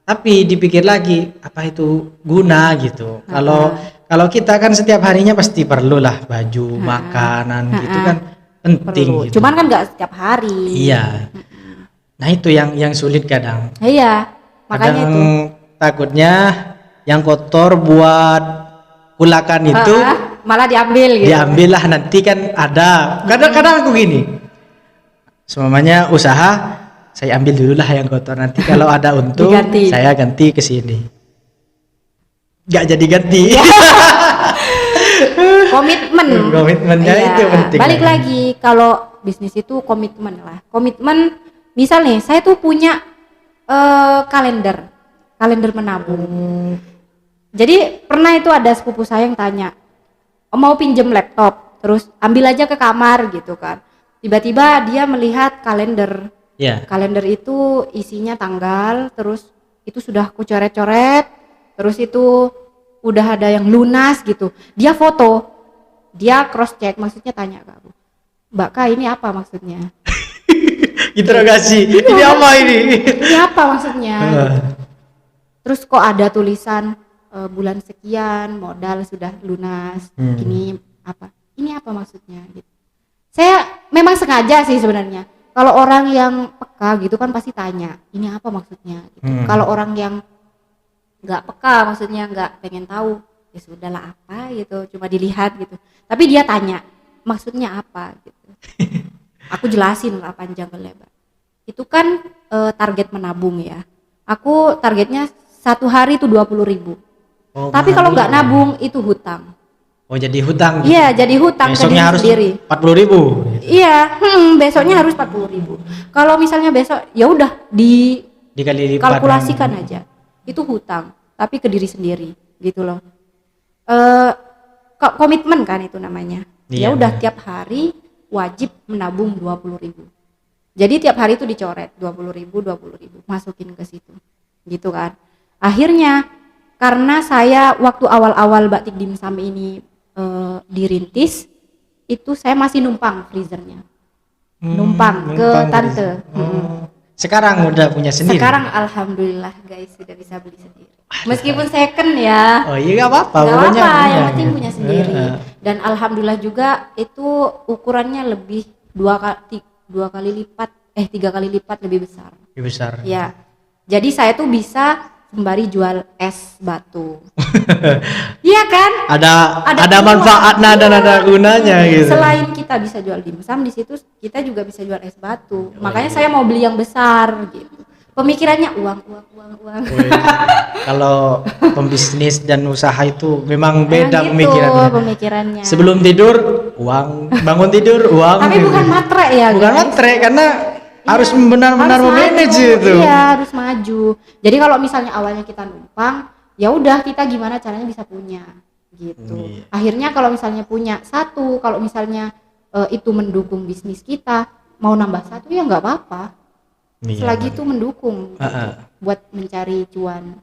Tapi dipikir lagi apa itu guna gitu. Kalau kita kan setiap harinya pasti perlu lah baju, makanan gitu kan. Penting gitu. Cuman kan nggak setiap hari. Iya. Nah itu yang sulit kadang. Iya, makanya kadang itu. Takutnya yang kotor buat kulakan itu malah diambil gitu. Diambil lah nanti kan ada. Kadang-kadang aku gini. Semuanya usaha saya ambil dulu lah yang kotor, nanti kalau ada untung saya ganti ke sini. Nggak jadi ganti. Komitmennya itu penting. Balik lagi, kalau bisnis itu komitmen lah. Komitmen, misal nih saya tuh punya kalender menabung. Jadi pernah itu ada sepupu saya yang tanya, mau pinjem laptop, terus ambil aja ke kamar gitu kan. Tiba-tiba dia melihat kalender. Kalender itu isinya tanggal, terus itu sudah kucoret-coret, terus itu udah ada yang lunas gitu. Dia foto. Dia cross check, maksudnya tanya ke aku, Mbak Kak, ini apa maksudnya? Interogasi, ini apa ini? Ini apa maksudnya? Terus kok ada tulisan bulan sekian, modal sudah lunas, ini apa? Ini apa maksudnya? Gitu. Saya memang sengaja sih sebenarnya. Kalau orang yang peka gitu kan pasti tanya, ini apa maksudnya? Gitu. Kalau orang yang nggak peka, maksudnya nggak pengen tahu, ya sudahlah apa gitu, cuma dilihat gitu. Tapi dia tanya maksudnya apa gitu. Aku jelasin lah panjang lebar. Itu kan target menabung ya. Aku targetnya satu hari itu 20.000. Tapi kalau nggak nabung itu hutang. Oh jadi hutang? Gitu. Iya jadi hutang. Besoknya harus 40.000. Gitu. Iya, besoknya harus 40.000. Kalau misalnya besok ya udah dikali kalkulasikan aja. Itu hutang, tapi ke diri sendiri gitu loh. Komitmen kan itu namanya. Ya udah tiap hari wajib menabung 20.000. Jadi tiap hari itu dicoret 20.000, masukin ke situ. Gitu kan. Akhirnya karena saya waktu awal-awal Batik Dimsum ini dirintis, itu saya masih numpang freezernya. Numpang ke tante. Sekarang udah punya sendiri? Sekarang alhamdulillah guys sudah bisa beli sendiri. Meskipun second ya. Oh iya, gak apa-apa. Gak apa-apa, yang penting punya sendiri. Dan alhamdulillah juga itu ukurannya lebih 3 kali lipat lebih besar. Lebih besar. Ya. Jadi saya tuh bisa sembari jual es batu. Iya kan? Ada manfaatnya dan ada gunanya gitu. Selain kita bisa jual dimsum, di situ kita juga bisa jual es batu. Makanya saya mau beli yang besar gitu. Pemikirannya uang. Kalau pembisnis dan usaha itu memang beda gitu, pemikirannya. Sebelum tidur uang, bangun tidur uang. Tapi bukan matre ya. Bukan matre karena harus benar-benar memanage itu. Iya, harus maju. Jadi kalau misalnya awalnya kita numpang, ya udah kita gimana caranya bisa punya gitu. Akhirnya kalau misalnya punya satu, kalau misalnya itu mendukung bisnis kita, mau nambah satu ya nggak apa-apa. Selagi itu mendukung gitu, buat mencari cuan.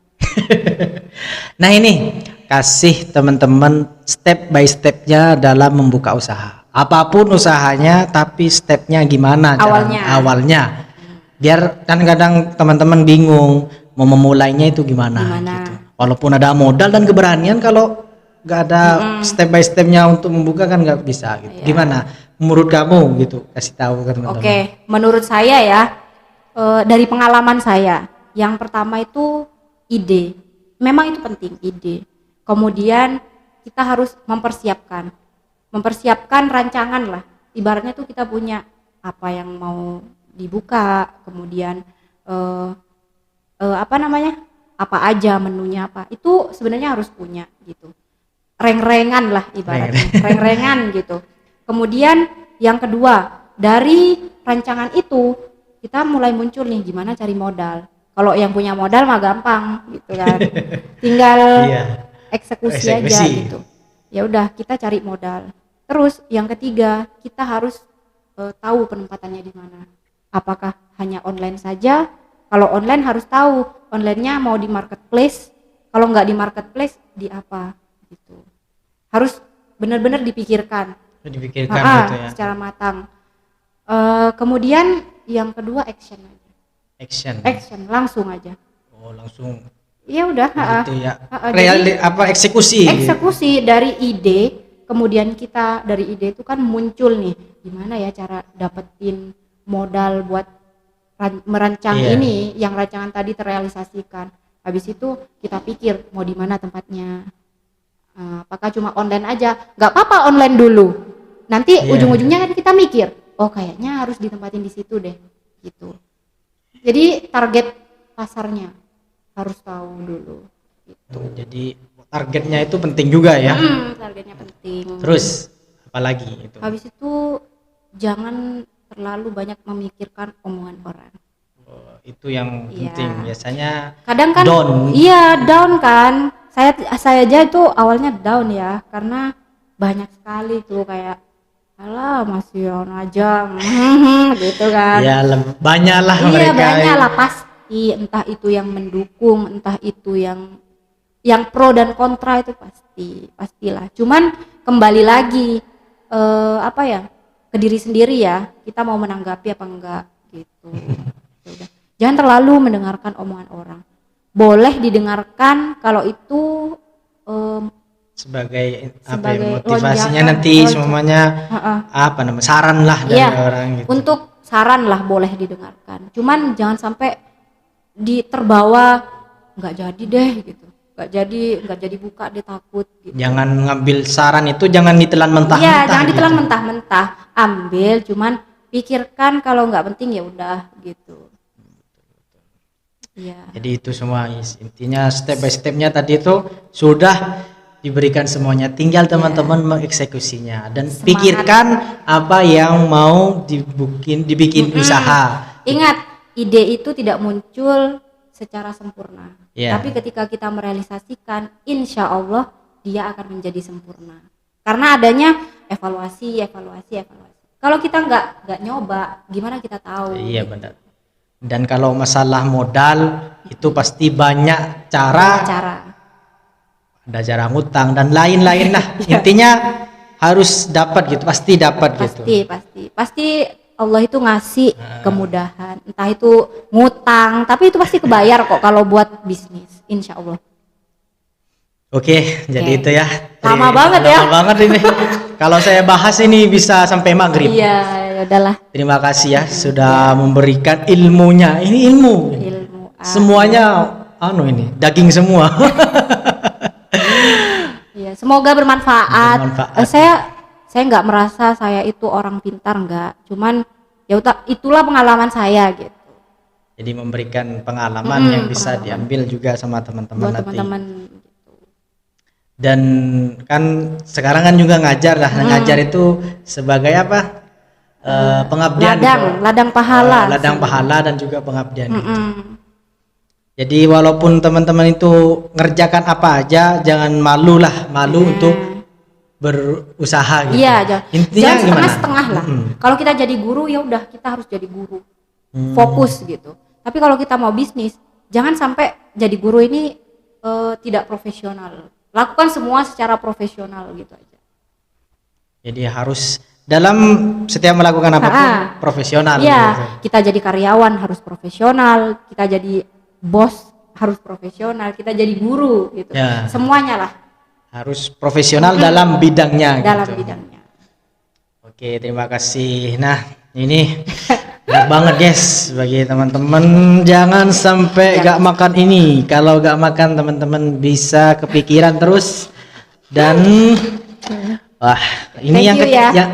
Nah ini kasih teman-teman step by stepnya dalam membuka usaha. Apapun usahanya, tapi stepnya gimana awalnya. Biar kan kadang teman-teman bingung mau memulainya itu gimana. Gitu. Walaupun ada modal dan keberanian, kalau nggak ada step by stepnya untuk membuka kan nggak bisa. Gitu. Gimana? Menurut kamu gitu? Kasih tahu ke teman-teman. Oke, menurut saya ya, dari pengalaman saya, yang pertama itu ide. Memang itu penting, ide. Kemudian kita harus mempersiapkan rancangan lah. Ibaratnya tuh kita punya apa yang mau dibuka, kemudian apa aja menunya apa. Itu sebenarnya harus punya gitu. Reng-rengan lah ibaratnya, reng-rengan gitu. Kemudian yang kedua, dari rancangan itu kita mulai muncul nih gimana cari modal. Kalau yang punya modal mah gampang gitu kan. Tinggal eksekusi aja gitu. Ya udah kita cari modal. Terus yang ketiga, kita harus tahu penempatannya di mana. Apakah hanya online saja? Kalau online harus tahu online-nya mau di marketplace. Kalau nggak di marketplace di apa gitu. Harus benar-benar dipikirkan. Gitu ya. Secara matang. Kemudian yang kedua action langsung aja. Oh langsung. Ya udah. Gitu ya. Eksekusi dari ide. Kemudian kita dari ide itu kan muncul nih gimana ya cara dapetin modal buat merancang ini, yang rancangan tadi terrealisasikan. Habis itu kita pikir mau di mana tempatnya. Apakah cuma online aja? Nggak apa-apa online dulu. Nanti ujung-ujungnya kan kita mikir, oh kayaknya harus ditempatin di situ deh, gitu. Jadi target pasarnya harus tahu dulu. Gitu. Jadi targetnya itu penting juga ya. Targetnya penting. Terus apalagi itu? Habis itu jangan terlalu banyak memikirkan omongan orang. Itu yang penting. Biasanya kadang kan down. Down kan. Saya aja itu awalnya down ya, karena banyak sekali tuh kayak alah masih on aja gitu kan. Ya banyak lah mereka. Iya banyak lah pasti, entah itu yang mendukung, entah itu yang pro dan kontra, itu pastilah. Cuman kembali lagi ke diri sendiri ya, kita mau menanggapi apa enggak gitu. Jangan terlalu mendengarkan omongan orang. Boleh didengarkan kalau itu sebagai motivasinya nanti semuanya saran lah dari orang gitu. Untuk saran lah boleh didengarkan. Cuman jangan sampai terbawa nggak jadi deh gitu. Nggak jadi buka, dia takut gitu. Jangan ngambil saran itu, jangan ditelan mentah-mentah. Iya, jangan ditelan mentah-mentah. Ambil, cuman pikirkan, kalau nggak penting ya udah gitu. Iya. Jadi itu semua intinya step by stepnya tadi itu sudah diberikan semuanya, tinggal teman-teman mengeksekusinya dan pikirkan apa yang mau dibikin usaha. Ingat, ide itu tidak muncul secara sempurna. Tapi ketika kita merealisasikan, insya Allah dia akan menjadi sempurna. Karena adanya evaluasi. Kalau kita nggak nyoba, gimana kita tahu? Iya benar. Dan kalau masalah modal itu pasti banyak cara. Ada cara ngutang dan lain-lain lah. Intinya harus dapat gitu, pasti dapat gitu. Pasti Allah itu ngasih kemudahan. Entah itu ngutang, tapi itu pasti kebayar kok kalau buat bisnis, insya Allah. Oke, jadi itu ya. Lama banget ya. Lama banget ini. Kalau saya bahas ini bisa sampai maghrib. Iya, ya udahlah. Terima kasih ya sudah memberikan ilmunya. Ini ilmu. Semuanya ini daging semua. Iya, semoga bermanfaat. Saya nggak merasa saya itu orang pintar, nggak. Cuman ya itulah pengalaman saya gitu. Jadi memberikan pengalaman yang bisa diambil juga sama teman-teman nanti. Dan kan sekarang kan juga ngajar lah. Ngajar itu sebagai apa? Pengabdian. Ladang pahala. Ladang pahala dan juga pengabdian. Gitu. Jadi walaupun teman-teman itu ngerjakan apa aja, jangan malu untuk berusaha gitu. Iya, intinya jangan setengah lah. Kalau kita jadi guru ya udah kita harus jadi guru. Fokus gitu. Tapi kalau kita mau bisnis, jangan sampai jadi guru ini tidak profesional. Lakukan semua secara profesional gitu aja. Jadi harus dalam setiap melakukan apapun profesional. Iya, gitu. Kita jadi karyawan harus profesional, kita jadi bos harus profesional, kita jadi guru gitu. Ya. Semuanya lah. Harus profesional dalam bidangnya. Bidangnya. Oke, terima kasih. Nah, ini enak banget guys bagi teman-teman, jangan sampai gak makan ini. Kalau gak makan teman-teman bisa kepikiran terus. Dan wah, ini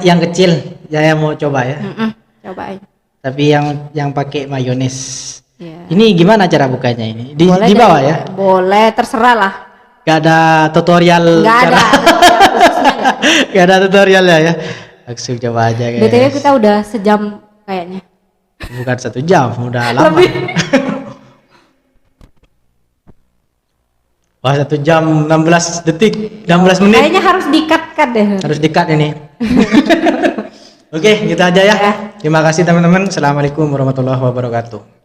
yang kecil saya mau coba ya. Cobain. Tapi yang pakai mayones. Ini gimana cara bukanya ini? Di bawah ya? Boleh, terserah lah. Gak ada tutorial. Gak ada tutorialnya ya. Langsung coba aja guys. BTW kita udah sejam kayaknya. Bukan 1 jam, udah lama. Wah, 1 jam 16 detik, 16 menit. Kayaknya harus di-cut kan deh. Harus di-cut ini. Oke, gitu aja ya. Terima kasih teman-teman. Assalamualaikum warahmatullahi wabarakatuh.